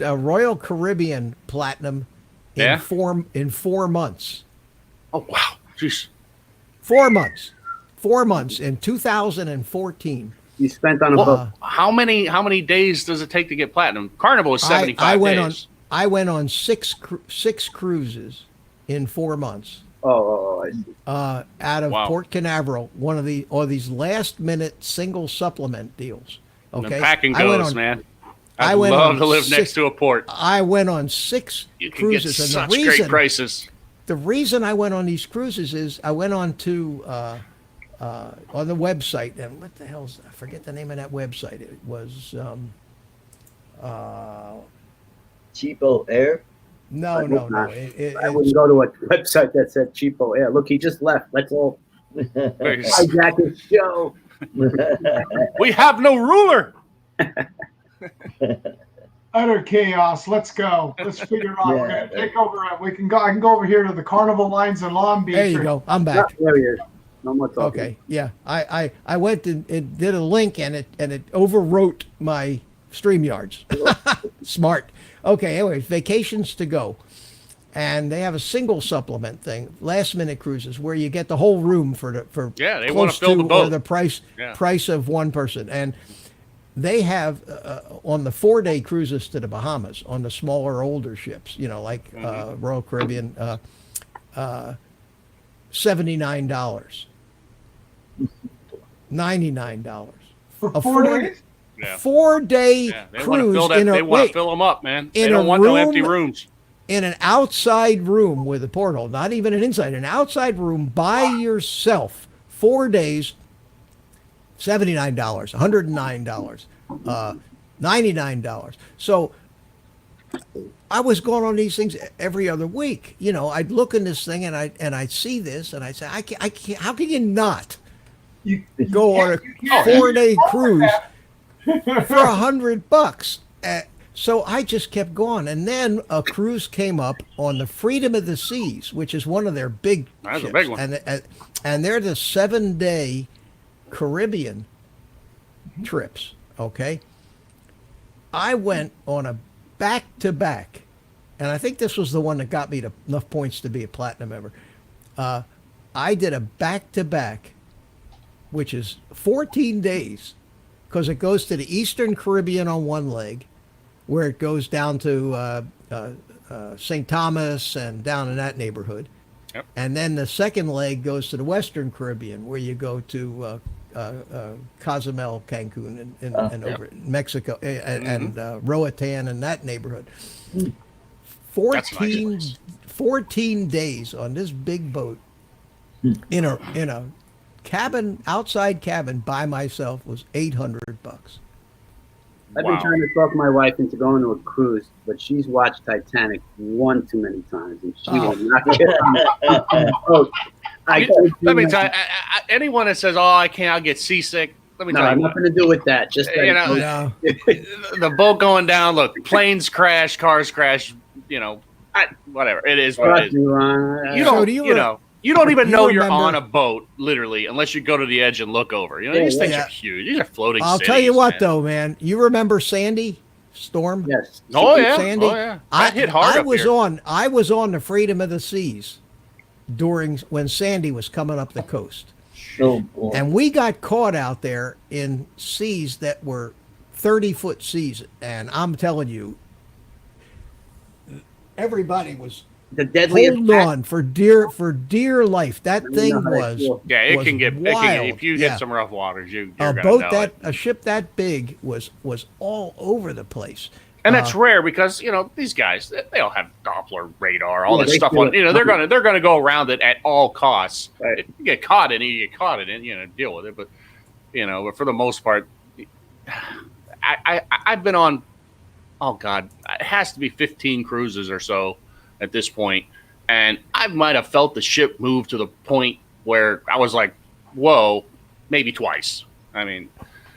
a Royal Caribbean Platinum in Yeah? 4 months. Oh wow. Jeez. 4 months. 4 months in 2014. You spent on a boat. How many days does it take to get platinum? Carnival is 75 I went days. I went on six cruises in 4 months. I see. Out of Wow. Port Canaveral, one of these last minute single supplement deals. And Okay, the packing I went goes, on- man. I I'd went love on to live 6 next to a port. I went on 6 You can cruises, get and such the great reason prices. the reason I went on these cruises is I went on to on the website, and what the hell's, I forget the name of that website. It was Cheapo Air. no. hope not. It, I wouldn't go to a website that said cheapo air. Look, he just left. Let's all hijack his show. We have no ruler. Utter chaos. Let's go. Let's figure out. We're Yeah. gonna take over. We can go. I can go over here to the Carnival Lines in Long Beach. there you go. I'm Ah, back. there he is. No more talking. Okay, yeah. I went and it did a link, and it overwrote my StreamYards. Smart. Okay, anyways, vacations to go. And they have a single supplement thing, last minute cruises, where you get the whole room for Yeah, they close wanna fill the to boat. or the price Yeah. price of one person. And they have on the 4-day cruises to the Bahamas on the smaller, older ships, like Royal Caribbean, $79, $99 for a 4 4 days. Yeah. 4-day Yeah, they want to cruise fill that. in a They want to wait, fill them up, man. They in don't a want no empty room- rooms. in an outside room with a porthole, not even an inside, an outside room by yourself, 4 days, $79, $109, $99. So I was going on these things every other week. I'd look in this thing and I'd see this and I'd say, I can't. How can you not You go on a can't- 4-day cruise for $100? So I just kept going, and then a cruise came up on the Freedom of the Seas, which is one of their big That's a ships. big one. And they're the 7-day Caribbean trips. Okay, I went on a back-to-back, and I think this was the one that got me to enough points to be a platinum member. I did a back-to-back, which is 14 days, because it goes to the Eastern Caribbean on one leg, where it goes down to St. Thomas and down in that neighborhood. Yep. And then the second leg goes to the Western Caribbean, where you go to Cozumel, Cancun, and over in Mexico, and Roatan and that neighborhood. That's a nice place. 14 days on this big boat in a cabin, outside cabin by myself was $800. I've been trying to talk my wife into going to a cruise, but she's watched Titanic one too many times, and she will not get on the boat. Let me tell you, anyone that says, "Oh, I can't," I'll get seasick. Let me tell you, nothing to do with that. Just you know, the boat going down. Look, planes crash, cars crash. You know, whatever it is. What it is. You don't even know you're on a boat, literally, unless you go to the edge and look over. You know, these things are huge. These are floating. I'll tell you what, though, man. You remember Sandy storm? Yes. Oh yeah. Sandy. Oh yeah. That hit hard. I was on the Freedom of the Seas when Sandy was coming up the coast. Oh, boy. And we got caught out there in seas that were 30-foot seas. And I'm telling you, everybody was the deadly holding on for dear life. That thing was it can get wild. If you hit some rough waters, you're a ship that big was all over the place. And that's rare because, you know, these guys, they all have Doppler radar, all this stuff on, you know, they're gonna go around it at all costs. Right. If you get caught in it, you get caught in it, you know, deal with it. But, you know, but for the most part, I've been on, oh God, it has to be 15 cruises or so at this point. And I might have felt the ship move to the point where I was like, whoa, maybe twice. I mean.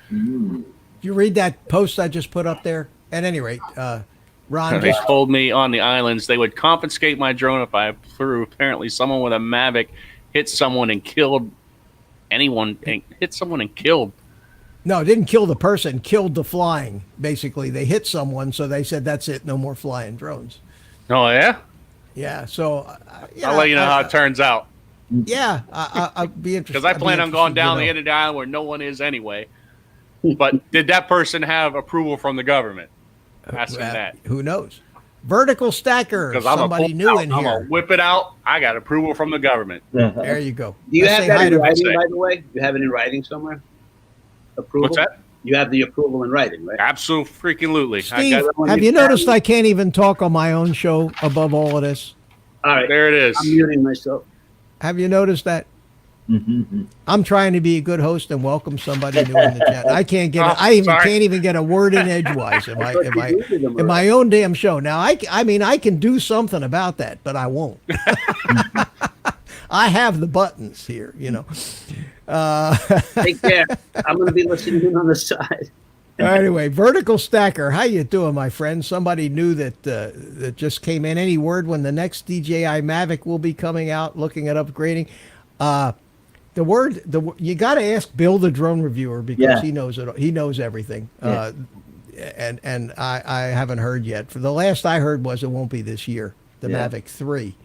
You read that post I just put up there? At any rate, Ron. They told me on the islands they would confiscate my drone if I flew. Apparently, someone with a Mavic hit someone and killed anyone. Hit someone and killed. No, it didn't kill the person. Killed the flying. Basically, they hit someone, so they said that's it. No more flying drones. Oh yeah. Yeah. So I'll let you know how it turns out. Yeah, I'd be interested. Because I plan on going down the end of the island where no one is anyway. But did that person have approval from the government? Asking that. Who knows? Vertical stacker. Somebody new in here. I'm gonna whip it out. I got approval from the government. There you go. Do you have that in writing, by the way? You have it in writing somewhere? Approval? What's that? You have the approval in writing, right? Absolutely. Steve, have you noticed I can't even talk on my own show above all of this? All right. There it is. I'm muting myself. Have you noticed that? I'm trying to be a good host and welcome somebody new in the chat. I can't get can't even get a word in edgewise in my own damn show. Now I mean I can do something about that, but I won't. I have the buttons here, you know. Take care. I'm going to be listening in on the side. Anyway, Vertical Stacker, how you doing, my friend? Somebody new that just came in. Any word when the next DJI Mavic will be coming out? Looking at upgrading. You got to ask Bill, the drone reviewer, because he knows it. He knows everything. And I haven't heard yet. For the last I heard was it won't be this year. The Mavic 3.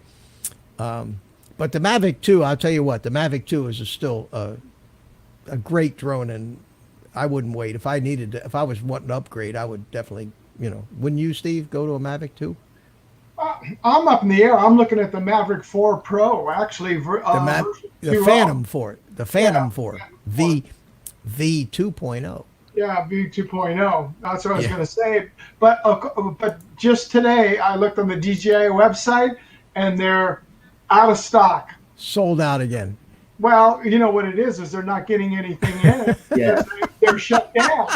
But the Mavic 2, I'll tell you what, the Mavic 2 is still a great drone, and I wouldn't wait. If I was wanting to upgrade, I would definitely, you know, wouldn't you, Steve, go to a Mavic 2? I'm up in the air. I'm looking at the Mavic 4 Pro, actually. The Phantom 4. The Phantom 4. V 2.0. Yeah, V 2.0. That's what I was going to say. But just today, I looked on the DJI website, and they're out of stock. Sold out again. Well, you know what it is they're not getting anything in it. They're shut down.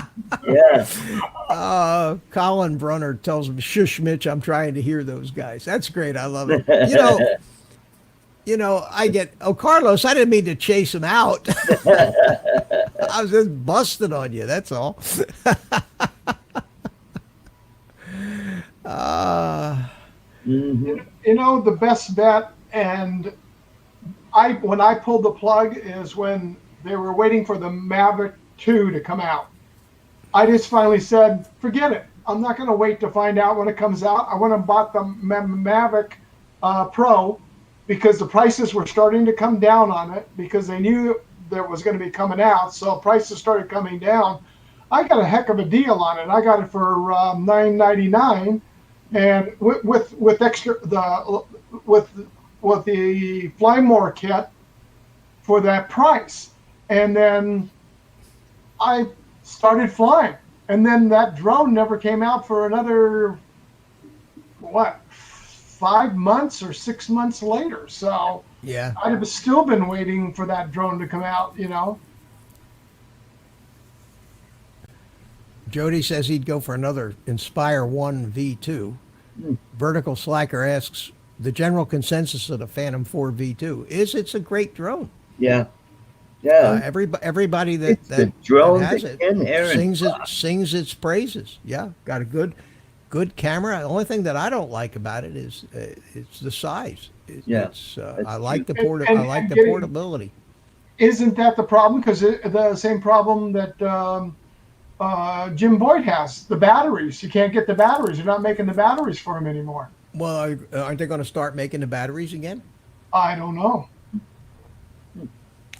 Colin Brunner tells me, shush, Mitch, I'm trying to hear those guys. That's great. I love it. You know, Carlos, I didn't mean to chase him out. I was just busting on you. That's all. You know, the best bet, and when I pulled the plug is when they were waiting for the Mavic 2 to come out. I just finally said, forget it. I'm not going to wait to find out when it comes out. I went and bought the Mavic Pro because the prices were starting to come down on it because they knew that it was going to be coming out. So prices started coming down. I got a heck of a deal on it. I got it for $9.99, and with extra with the Fly More kit for that price. And then I started flying. And then that drone never came out for another, 5 months or 6 months later. So Yeah. I'd have still been waiting for that drone to come out, you know. Jody says he'd go for another Inspire 1 V2. Vertical Slacker asks, the general consensus of the Phantom 4 V2 is it's a great drone. Yeah. Yeah. Everybody that, It's the that, drone that has that it Ken Aaron sings its praises. Yeah, got a good camera. The only thing that I don't like about it is it's the size. Yeah, I like the And portability. Isn't that the problem? Because the same problem that Jim Boyd has, the batteries. You can't get the batteries. You're not making the batteries for him anymore. Well, aren't they going to start making the batteries again? I don't know.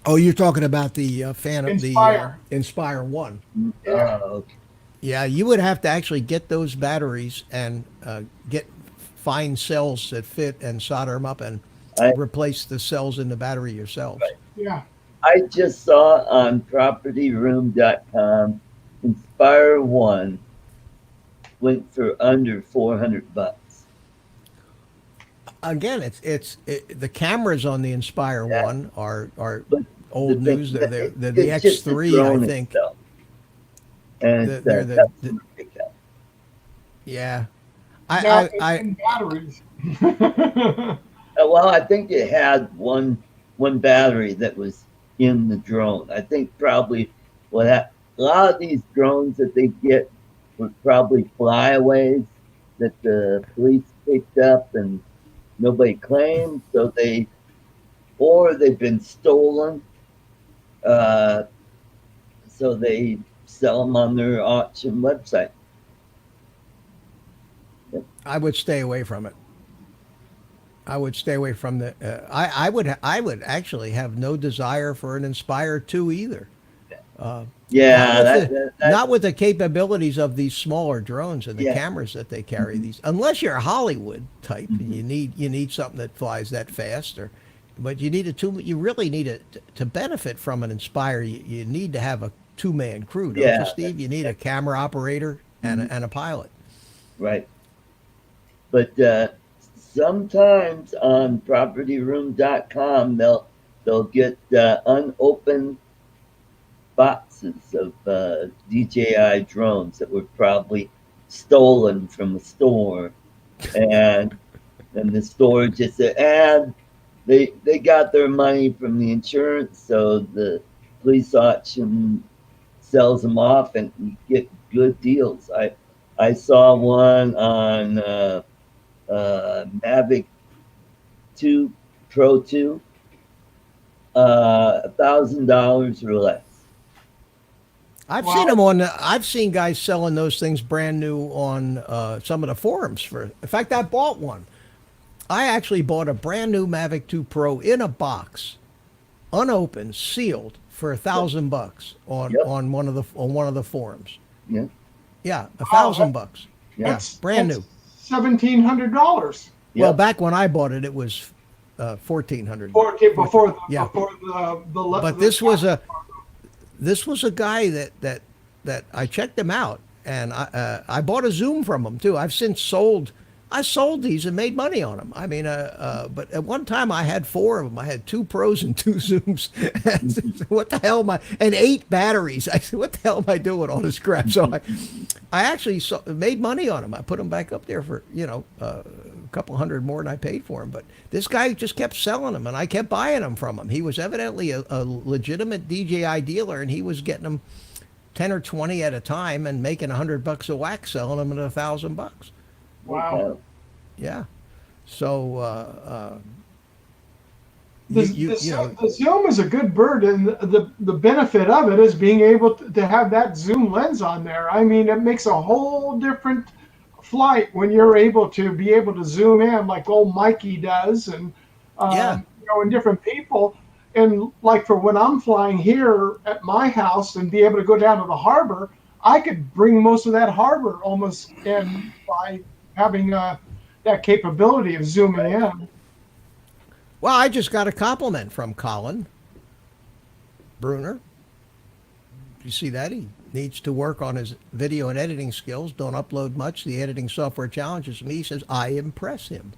Oh, you're talking about the Phantom, Inspire. the Inspire 1. Yeah. Okay. Yeah, you would have to actually get those batteries and get fine cells that fit and solder them up and replace the cells in the battery yourself. Right. Yeah. I just saw on propertyroom.com Inspire 1 went for under $400. Again, it's the cameras on the Inspire 1 are But old the news. thing- They're the it's just the X3, drone I think. itself. And They're the- that's the- ridiculous. Yeah, Now, I and batteries. Well, I think it had one battery that was in the drone. I think probably a lot of these drones that they get were probably flyaways that the police picked up and nobody claimed, so they've been stolen. So they sell them on their auction website. I would stay away from it. I would stay away from the. I would actually have no desire for an Inspire 2 either. Yeah, Not with the capabilities of these smaller drones and the Yeah. cameras that they carry. These, unless you're a Hollywood type, and you need something that flies that fast, but you need you really need it to benefit from an Inspire. You need to have a 2-man crew, don't you, Steve? You need a camera operator and a pilot. right. But sometimes on propertyroom.com they'll get unopened boxes of DJI drones that were probably stolen from a store, and the store just said, and they got their money from the insurance, so the police auction sells them off, and you get good deals. I saw one on Mavic 2 Pro 2, $1,000 or less. I've seen guys selling those things brand new on some of the forums. In fact, I bought one. I actually bought a brand new Mavic 2 Pro in a box, unopened, sealed, for $1,000 on one of the forums. Yeah. Yeah, $1,000. Yeah, brand new. $1,700. Well, back when I bought it, it was $1,400. Before Yeah. the But this was a guy that I checked him out, and I bought a Zoom from him too. I've since sold these and made money on them. I mean, but at one time I had 4 of them. I had 2 Pros and 2 Zooms. What the hell and 8 batteries. I said, what the hell am I doing with all this crap? So I actually made money on them. I put them back up there for, a couple hundred more than I paid for them. But this guy just kept selling them, and I kept buying them from him. He was evidently a legitimate DJI dealer, and he was getting them 10 or 20 at a time and making $100 a whack selling them at $1,000. Wow. Yeah. So The zoom is a good bird, and the benefit of it is being able to have that zoom lens on there. I mean, it makes a whole different flight when you're able to zoom in like old Mikey does, and and different people. And like for when I'm flying here at my house and be able to go down to the harbor, I could bring most of that harbor almost in by having that capability of zooming in. Well, I just got a compliment from Colin Bruner. You see that? He needs to work on his video and editing skills. Don't upload much. The editing software challenges me. He says, I impress him.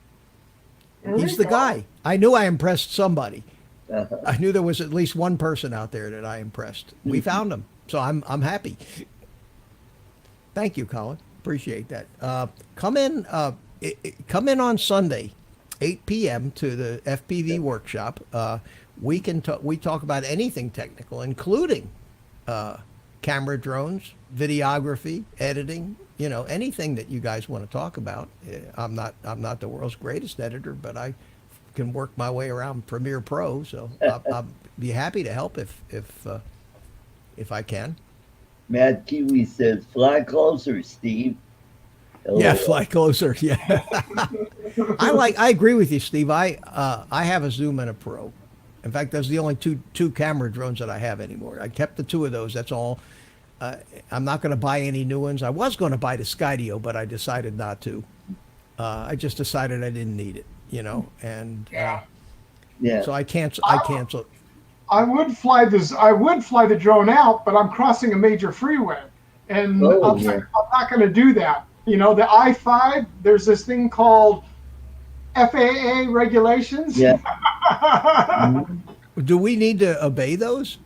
There He's you the go. guy. I knew I impressed somebody. Uh-huh. I knew there was at least one person out there that I impressed. We found him, so I'm happy. Thank you, Colin. Appreciate that. Come in on Sunday, 8 p.m. to the FPV workshop. We talk about anything technical, including camera drones, videography, editing. You know, anything that you guys want to talk about. I'm not the world's greatest editor, but I can work my way around Premiere Pro, so I'll be happy to help if I can. Mad Kiwi says, "Fly closer, Steve." Yeah, fly closer. Yeah, I agree with you, Steve. I have a Zoom and a Pro. In fact, those are the only two camera drones that I have anymore. I kept the two of those. That's all. I'm not going to buy any new ones. I was going to buy the Skydio, but I decided not to. I just decided I didn't need it, you know, and Yeah. so I canceled. I would fly the drone out, but I'm crossing a major freeway, and I'm not going to do that. You know, the I-5. There's this thing called FAA regulations. Yeah. Do we need to obey those?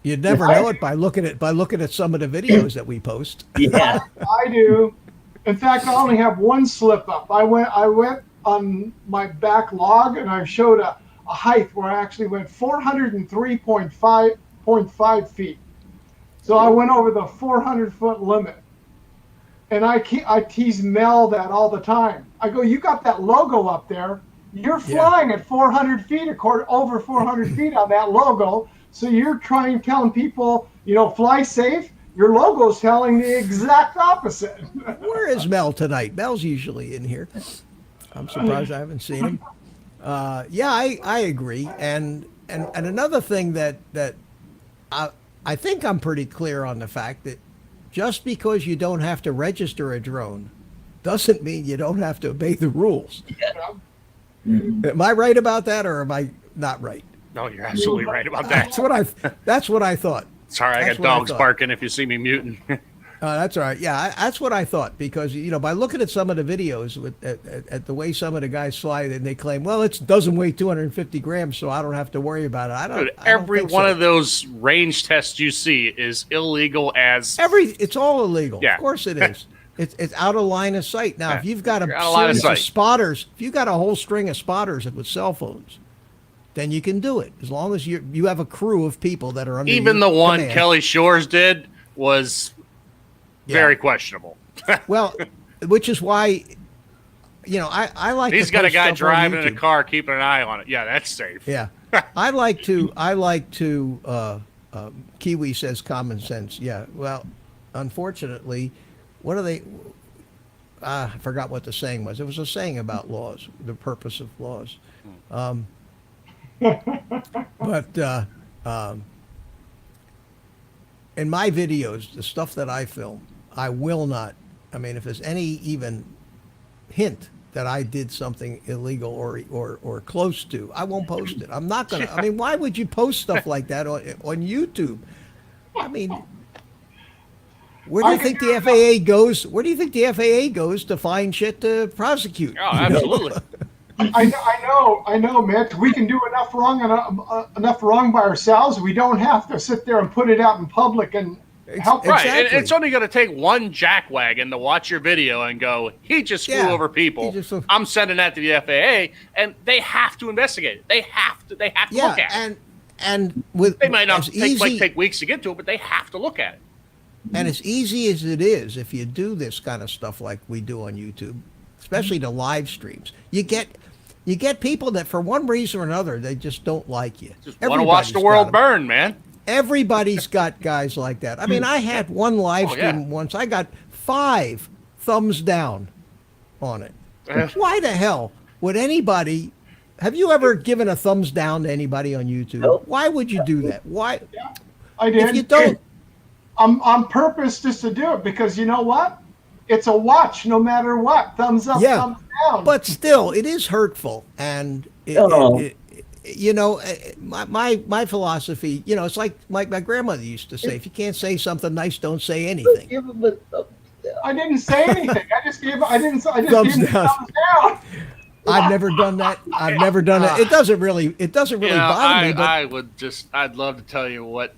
You'd never know it by looking at some of the videos that we post. Yeah. I do. In fact, I only have one slip up. I went on my back log and I showed a height where I actually went 403.5 feet. So I went over the 400-foot limit. And I tease Mel that all the time. I go, you got that logo up there. You're flying at 400 feet, over 400 feet on that logo. So you're telling people, you know, fly safe. Your logo's telling the exact opposite. Where is Mel tonight? Mel's usually in here. I'm surprised I haven't seen him. Yeah, I agree. And another thing that I think I'm pretty clear on the fact that just because you don't have to register a drone doesn't mean you don't have to obey the rules. Mhm. Am I right about that, or am I not right? No, you're absolutely right about that. That's what I thought. Sorry, I That's got what I dogs thought. barking if you see me muting. That's all right. Yeah, that's what I thought, because, you know, by looking at some of the videos at the way some of the guys fly, and they claim, well, it doesn't weigh 250 grams, so I don't have to worry about it. I don't Every think one so. of those range tests you see is illegal as It's all illegal. Yeah. Of course it is. It's out of line of sight. Now, Yeah. if you've got a You're out of line of series of sight. spotters, if you've got a whole string of spotters with cell phones, then you can do it, as long as you have a crew of people that are under even your the one command. Kelly Shores did was very questionable. Well, which is why, you know, I like. He's to got a post guy stuff on driving in a YouTube. car, keeping an eye on it. Yeah, that's safe. Yeah, I like to. Kiwi says common sense. Yeah. Well, unfortunately, what are they? I forgot what the saying was. It was a saying about laws, the purpose of laws. But in my videos, the stuff that I film, I will not. I mean, if there's any even hint that I did something illegal or close to, I won't post it. I'm not gonna. I mean, why would you post stuff like that on YouTube? I mean, where do you think the FAA goes? Where do you think the FAA goes to find shit to prosecute? Oh, absolutely. I know, Mitch. We can do enough wrong by ourselves. We don't have to sit there and put it out in public and help. Right. Exactly. It's only going to take one jackwagon to watch your video and go, he just flew over people. I'm sending that to the FAA, and they have to investigate it. They have to look at it. And with They might not as take weeks to get to it, but they have to look at it. And as easy as it is, if you do this kind of stuff like we do on YouTube, especially the live streams, you get people that for one reason or another, they just don't like you. Just want to watch the world burn, man. Everybody's got guys like that. I mean, I had one live stream once. I got 5 thumbs down on it. Why the hell would anybody? Have you ever given a thumbs down to anybody on YouTube? Nope. Why would you do that? Why? I did. If you don't, on purpose, just to do it, because you know what? It's a watch, no matter what. Thumbs up, thumbs down. but still, it is hurtful, and you know, my philosophy, you know, it's like my grandmother used to say: if you can't say something nice, don't say anything. Give him I didn't say anything. I just gave him thumbs down. down. I've never done that. I've never done it. It doesn't really bother me. But I'd love to tell you what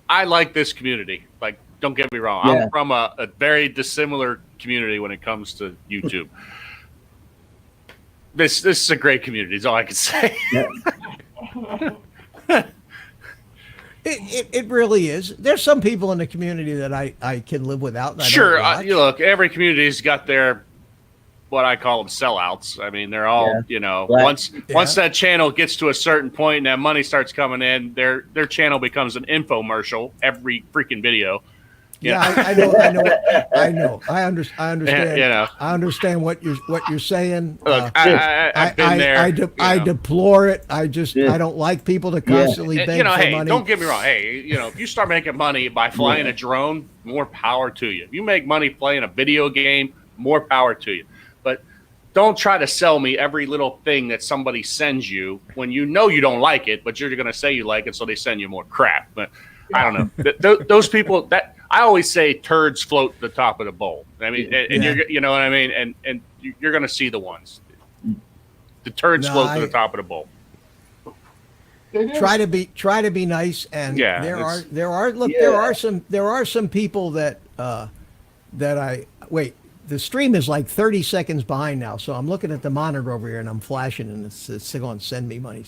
I like this community. Like, don't get me wrong. Yeah. I'm from a very dissimilar community when it comes to YouTube. This is a great community. Is all I can say. Yeah. It really is. There's some people in the community that I can live without. And Sure. I don't watch. Look, every community's got their, what I call them, sellouts. I mean, they're all, Right. once that channel gets to a certain point and that money starts coming in, their channel becomes an infomercial every freaking video. Yeah, I know. I understand. I understand what you're saying. Look, I've been there. I deplore it. I don't like people to constantly beg for hey, money. don't get me wrong. Hey, if you start making money by flying a drone, more power to you. If you make money playing a video game, more power to you. But don't try to sell me every little thing that somebody sends you when you know you don't like it, but you're going to say you like it, so they send you more crap. But I don't know. Those people that. I always say turds float the top of the bowl. I mean, and you're, you know what I mean? And you're going to see the ones. The turds float to the top of the bowl. Try to be nice, and there are some people that wait. The stream is like 30 seconds behind now, so I'm looking at the monitor over here and I'm flashing, and it's going, send me money.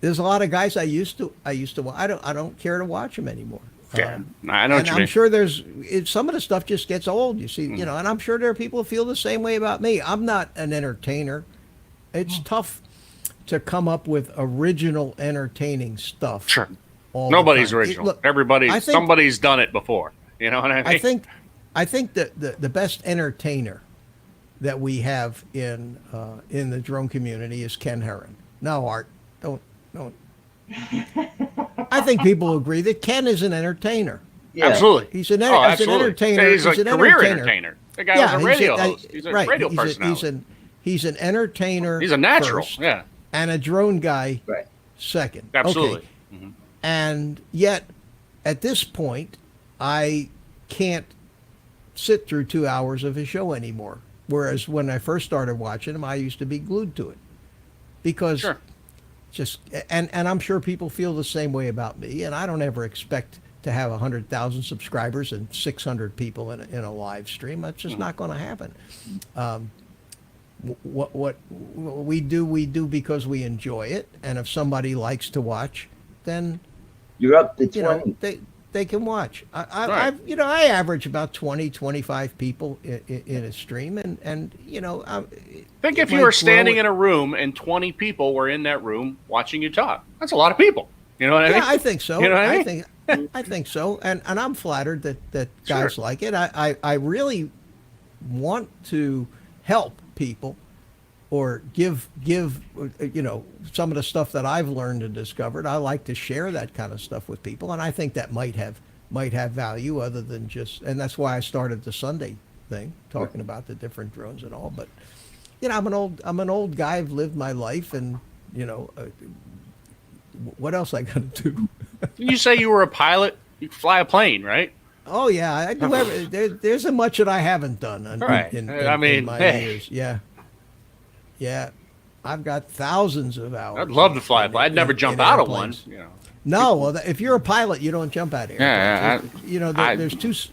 There's a lot of guys I used to. I don't care to watch them anymore. Yeah, I know what you mean. I'm sure some of the stuff just gets old. You see, and I'm sure there are people who feel the same way about me. I'm not an entertainer. It's tough to come up with original, entertaining stuff. Sure, nobody's original. Look, Somebody's done it before. You know what I mean? I think that the best entertainer that we have in the drone community is Ken Herron. No, Art, don't. I think people agree that Ken is an entertainer. Yeah. Absolutely. He's an absolutely. entertainer. He's a career entertainer. The guy was a radio host. He's a radio personality. He's an entertainer. He's a natural. First, yeah. And a drone guy second. Absolutely. Okay. Mm-hmm. And yet, at this point, I can't sit through 2 hours of his show anymore. Whereas when I first started watching him, I used to be glued to it. Because and I'm sure people feel the same way about me, and I don't ever expect to have 100,000 subscribers and 600 people in a live stream. That's just not going to happen. What we do because we enjoy it, and if somebody likes to watch, then you're up to 20. They can watch. I average about 20, 25 people in a stream, and think if you were standing in a room and 20 people were in that room watching you talk. That's a lot of people. You know what I mean? Yeah, I think so. You know what I mean? I think so, and I'm flattered that guys like it. I really want to help people, or give some of the stuff that I've learned and discovered. I like to share that kind of stuff with people, and I think that might have value other than just. And that's why I started the Sunday thing, talking about the different drones and all. But I'm an old guy. I've lived my life, and what else I got to do? You say you were a pilot. You fly a plane, right? Oh yeah, I do. There isn't much that I haven't done in my years. Yeah, I've got thousands of hours. I'd love to fly a plane. I'd never jump out of one. No, well, if you're a pilot, you don't jump out of here. There's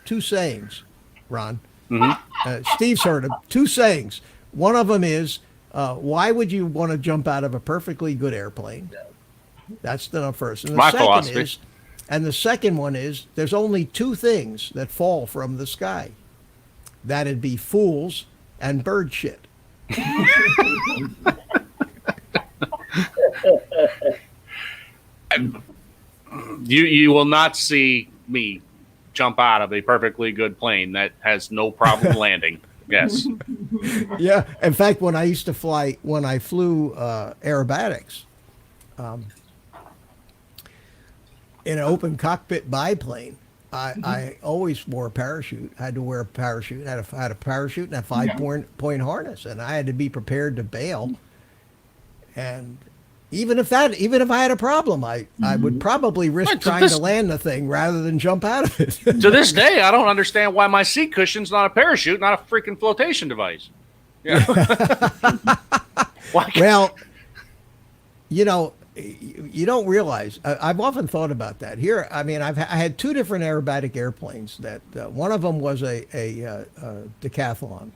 two sayings, Ron. Mm-hmm. Steve's heard them. Two sayings. One of them is, why would you want to jump out of a perfectly good airplane? That's the first. And My philosophy. The second one is, there's only two things that fall from the sky. That'd be fools and bird shit. You will not see me jump out of a perfectly good plane that has no problem landing. Yes. Yeah. In fact, when I flew aerobatics, in an open cockpit biplane, I always wore a parachute. I had to wear a parachute. I had a parachute and a 5-point harness, and I had to be prepared to bail. And even if I had a problem, I would probably risk Right, so trying this- to land the thing rather than jump out of it. To this day, I don't understand why my seat cushion's not a parachute, not a freaking flotation device. Yeah. Why? Well, you don't realize. I've often thought about that. Here, I mean, I had two different aerobatic airplanes. That one of them was a decathlon,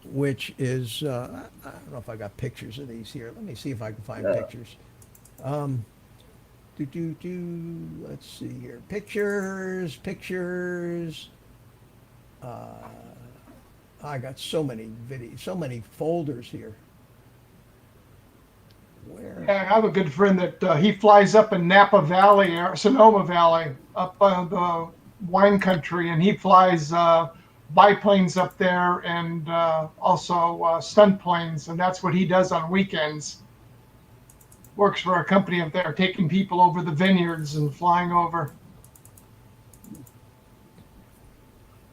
which is I don't know if I got pictures of these here. Let me see if I can find pictures. Let's see here. Pictures. I got so many videos, so many folders here. Where? Yeah, I have a good friend that he flies up in Napa Valley or Sonoma Valley, up the wine country, and he flies biplanes up there and also stunt planes, and that's what he does on weekends. Works for a company up there, taking people over the vineyards and flying over.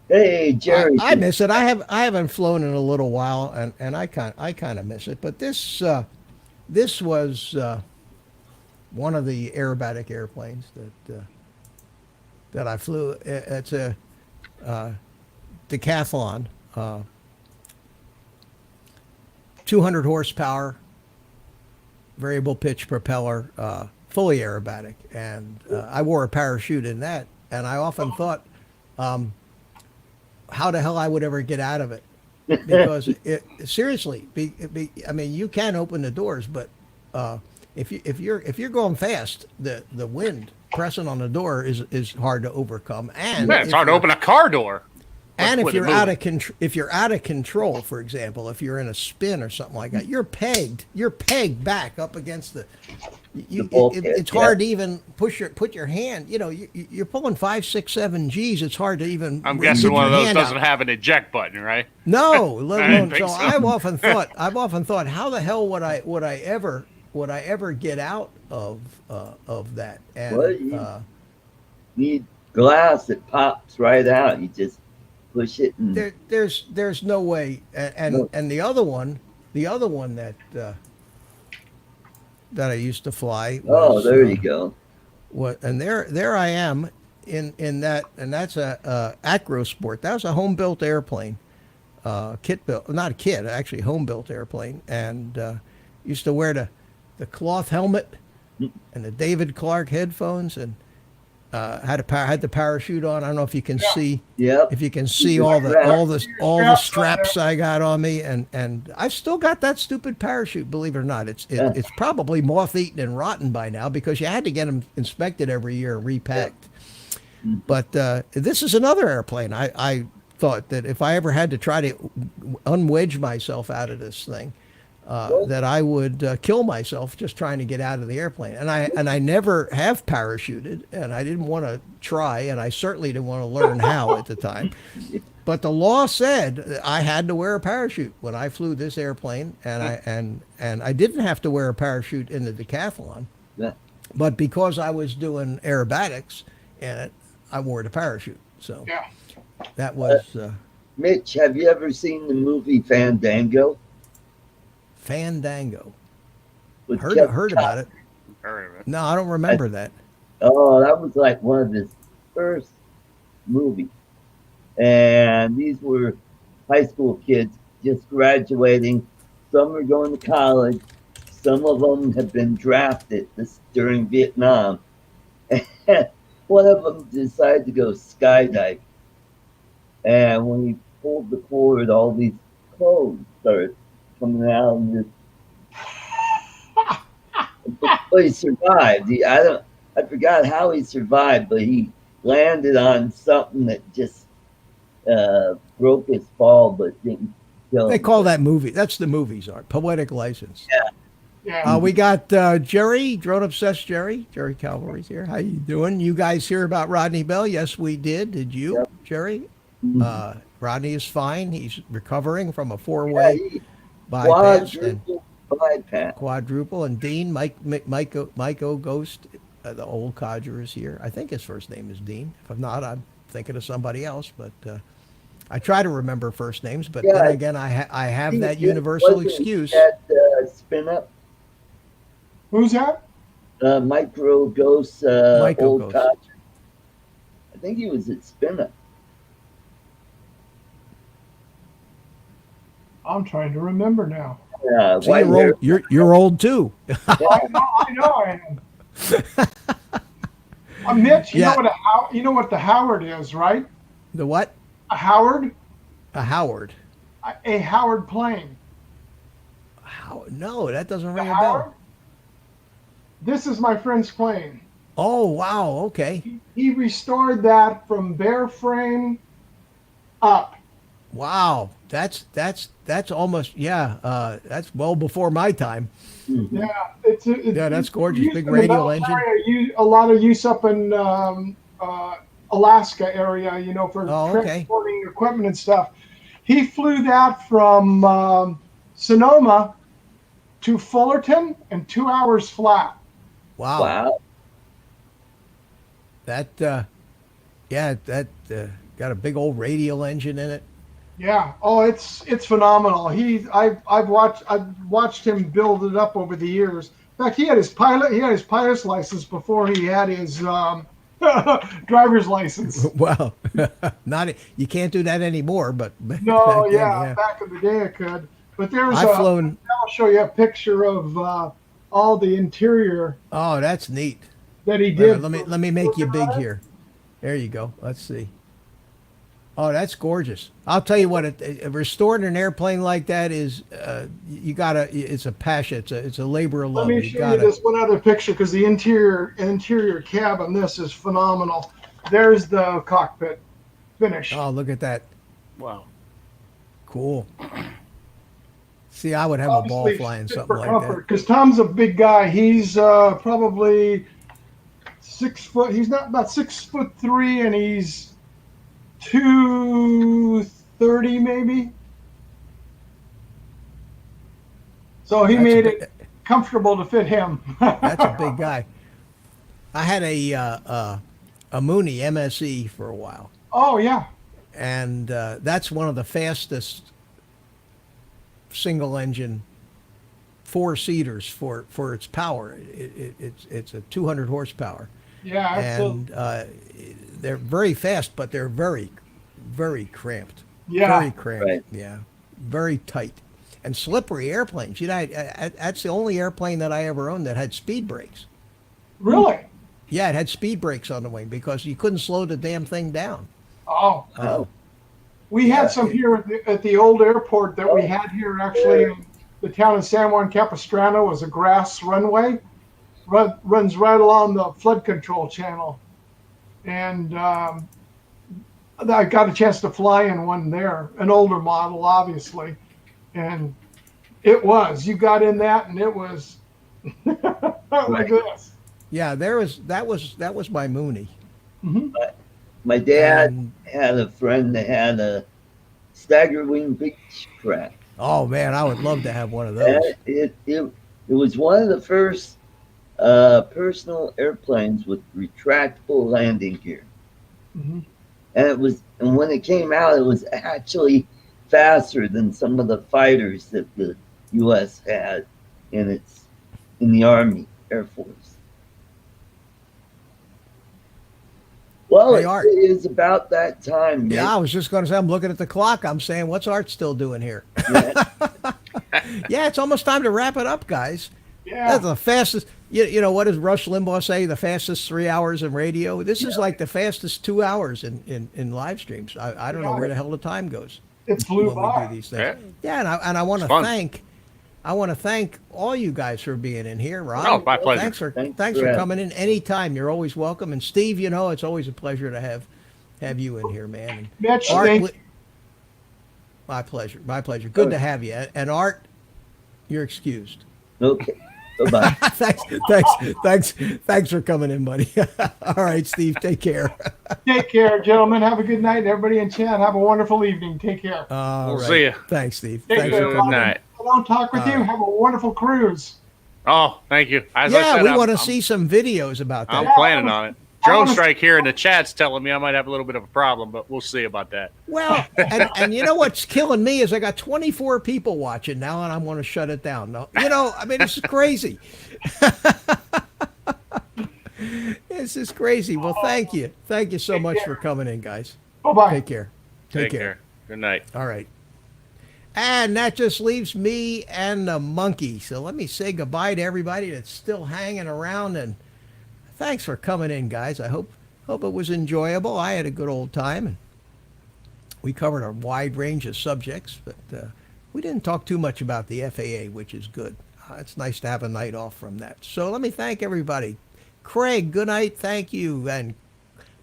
Hey, Jerry. I miss it. I haven't flown in a little while, and I kind of miss it. But this was one of the aerobatic airplanes that I flew. It's a decathlon, 200 horsepower, variable pitch propeller, fully aerobatic, and I wore a parachute in that. And I often thought, how the hell I would ever get out of it, because seriously, I mean, you can open the doors, but if you're going fast, the wind pressing on the door is hard to overcome, and Man, it's hard to open a car door. And if with it you're moving. if you're out of control, for example, if you're in a spin or something like that, you're pegged back up against the. It's hard to even put your hand. You're pulling 5, 6, 7 G's. It's hard to even. I'm get guessing one your of those hand doesn't out. have an eject button, right? No, let I didn't alone. think So so. I've often thought, how the hell would I ever get out of that? And Well, you need glass that pops right out. You just push it. And there's no way. And the other one that I used to fly. Was, there you go. And there I am in that, and that's a Acro Sport. That was a home built airplane, kit built, not a kit, actually home built airplane, and used to wear the cloth helmet and the David Clark headphones, and had the parachute on. I don't know if you can see. Yep. If you can see all the straps I got on me, and I've still got that stupid parachute. Believe it or not, it's probably moth eaten and rotten by now, because you had to get them inspected every year and repacked. Yeah. But this is another airplane. I thought that if I ever had to try to unwedge myself out of this thing, that I would kill myself just trying to get out of the airplane. And I never have parachuted, and I didn't want to try, and I certainly didn't want to learn how at the time. But the law said I had to wear a parachute when I flew this airplane, and I didn't have to wear a parachute in the decathlon. Yeah. But because I was doing aerobatics in it, I wore the parachute. So Yeah. that was Mitch, have you ever seen the movie Fandango? Fandango. With Heard Jeff about it. Heard of it. No, I don't remember that. Oh, that was like one of his first movies. And these were high school kids just graduating. Some are going to college. Some of them have been drafted during Vietnam. And one of them decided to go skydiving. And when he pulled the cord, all these clothes started coming out. And but he survived. I forgot how he survived, but he landed on something that just broke his fall, but didn't kill him. They call that movie. That's the movies art. Poetic license. Yeah. We got Jerry, Drone Obsessed Jerry. Jerry Calvary's here. How you doing? You guys hear about Rodney Bell? Yes, we did. Did you, Yep. Jerry? Mhm. Rodney is fine. He's recovering from a 4-way Yeah, bypass and bypass. quadruple. And Dean, Mike O Ghost, the old codger, is here. I think his first name is Dean. If I'm not, I'm thinking of somebody else. But I try to remember first names. But Yeah, then again, I have that universal Wasn't excuse. That spin up. Who's that? Micro Ghost, Micro old Ghost. codger. I think he was at Spinner. I'm trying to remember now. Yeah, See, you're old. You're old too. I know I am. Mitch, Yeah. you know what the Howard is, right? The what? A Howard? A Howard. A Howard plane. How? No, that doesn't The ring a Howard? bell. This is my friend's plane. Oh wow. Okay. He restored that from bare frame up. Wow. That's almost that's well before my time. Yeah, it's Yeah, that's gorgeous. used Big in the radial engine. military, a lot of use up in Alaska area, for Oh, okay. transporting equipment and stuff. He flew that from Sonoma to Fullerton in 2 hours flat. Wow. Wow. That got a big old radial engine in it. Yeah. Oh, it's phenomenal. I've watched him build it up over the years. In fact, he had his pilot's license before he had his driver's license. Wow. You can't do that anymore, but No, back then, yeah, back in the day I could. But there's flown. I'll show you a picture of all the interior Oh, that's neat. that he Wait a did. minute, let me make you big here. There you go. Let's see. Oh, that's gorgeous. I'll tell you what, restoring an airplane like that is, it's a passion. It's a labor of love. Let me show you this one other picture because the interior cab on this is phenomenal. There's the cockpit finish. Oh, look at that. Wow. Cool. See, I would have a ball flying something like that. Because Tom's a big guy. He's probably 6 foot. He's not about 6'3", and he's 230 maybe. So he made it comfortable to fit him. That's a big guy. I had a Mooney MSE for a while, Oh yeah. and that's one of the fastest single engine four-seaters for its power. It's a 200 horsepower. Yeah, absolutely. And they're very fast, but they're very, very cramped. Yeah. Very cramped. Right. Yeah. Very tight. And slippery airplanes. That's the only airplane that I ever owned that had speed brakes. Really? Yeah, it had speed brakes on the wing because you couldn't slow the damn thing down. Oh. Oh. We had some here at the old airport that we had here actually in the town of San Juan Capistrano was a grass runway. Runs right along the flood control channel. And I got a chance to fly in one there, an older model, obviously. And you got in that and it was like this. Yeah, that was my Mooney. Mm-hmm. My dad And- had a friend that had a stagger wing Beechcraft. Oh man, I would love to have one of those. It was one of the first personal airplanes with retractable landing gear. Mm-hmm. And when it came out, it was actually faster than some of the fighters that the U.S. had in the Army Air Force. Well, Hey, it Art. is about that time. Mitch. Yeah, I was just going to say, I'm looking at the clock. I'm saying, what's Art still doing here? Yeah. Yeah, it's almost time to wrap it up, guys. Yeah. That's the fastest. You know, what does Rush Limbaugh say? The fastest 3 hours in radio. This is like the fastest 2 hours in live streams. I don't know where the hell the time goes It flew when we by. do these things. Yeah, and I want to thank all you guys for being in here, Ron. Oh, my pleasure. Thanks for for coming in anytime. You're always welcome. And Steve, you know, it's always a pleasure to have you in here, man. And Mitch, Art, thank you. my pleasure. My pleasure. Good to have you. And Art, you're excused. Okay. Bye-bye. Thanks for coming in, buddy. All right, Steve, take care. Take care, gentlemen. Have a good night. Everybody in chat, have a wonderful evening. Take care. All We'll see ya. Thanks, Steve. Take Thanks care. for Good coming. night. If I don't talk with you. right. Have a wonderful cruise. Oh, thank you. As I Yeah, said, we I'm- want to I'm- see some videos about that. I'm planning on it. Drone strike here in the chat's telling me I might have a little bit of a problem, but we'll see about that. Well, and you know what's killing me is I got 24 people watching now, and I'm going to shut it down. No, you know, I mean, this is crazy. This is crazy. Well, thank you. Thank you so much for coming in, guys. Bye-bye. Take care. Take care. Good night. All right. And that just leaves me and the monkey. So let me say goodbye to everybody that's still hanging around, and thanks for coming in, guys. I hope it was enjoyable. I had a good old time, and we covered a wide range of subjects, but we didn't talk too much about the FAA, which is good. It's nice to have a night off from that. So let me thank everybody. Craig, good night. Thank you. And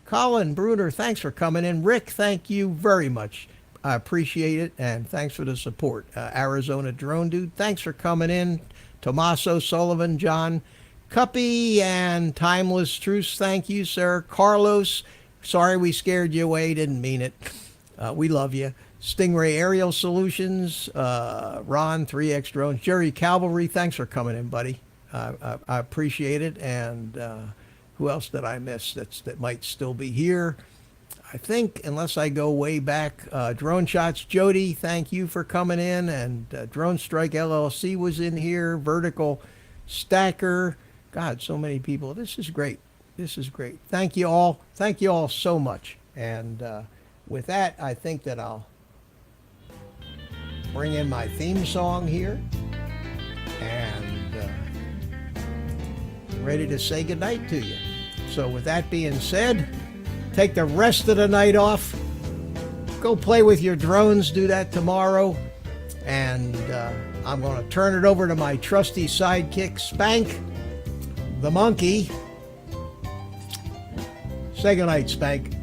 Colin Bruner, thanks for coming in. Rick, thank you very much. I appreciate it, and thanks for the support. Arizona Drone Dude, thanks for coming in. Tommaso Sullivan, John Cuppy, and Timeless Truce, thank you, sir. Carlos, sorry we scared you away, didn't mean it. We love you. Stingray Aerial Solutions, Ron, 3X Drones, Jerry Cavalry, thanks for coming in, buddy. I appreciate it. And who else did I miss that might still be here? I think, unless I go way back, Drone Shots, Jody, thank you for coming in. And Drone Strike LLC was in here. Vertical Stacker. God, so many people. This is great. This is great. Thank you all. Thank you all so much. And with that, I think that I'll bring in my theme song here. And ready to say goodnight to you. So with that being said, take the rest of the night off. Go play with your drones. Do that tomorrow. And I'm going to turn it over to my trusty sidekick, Spank, the monkey. Say goodnight, Spank.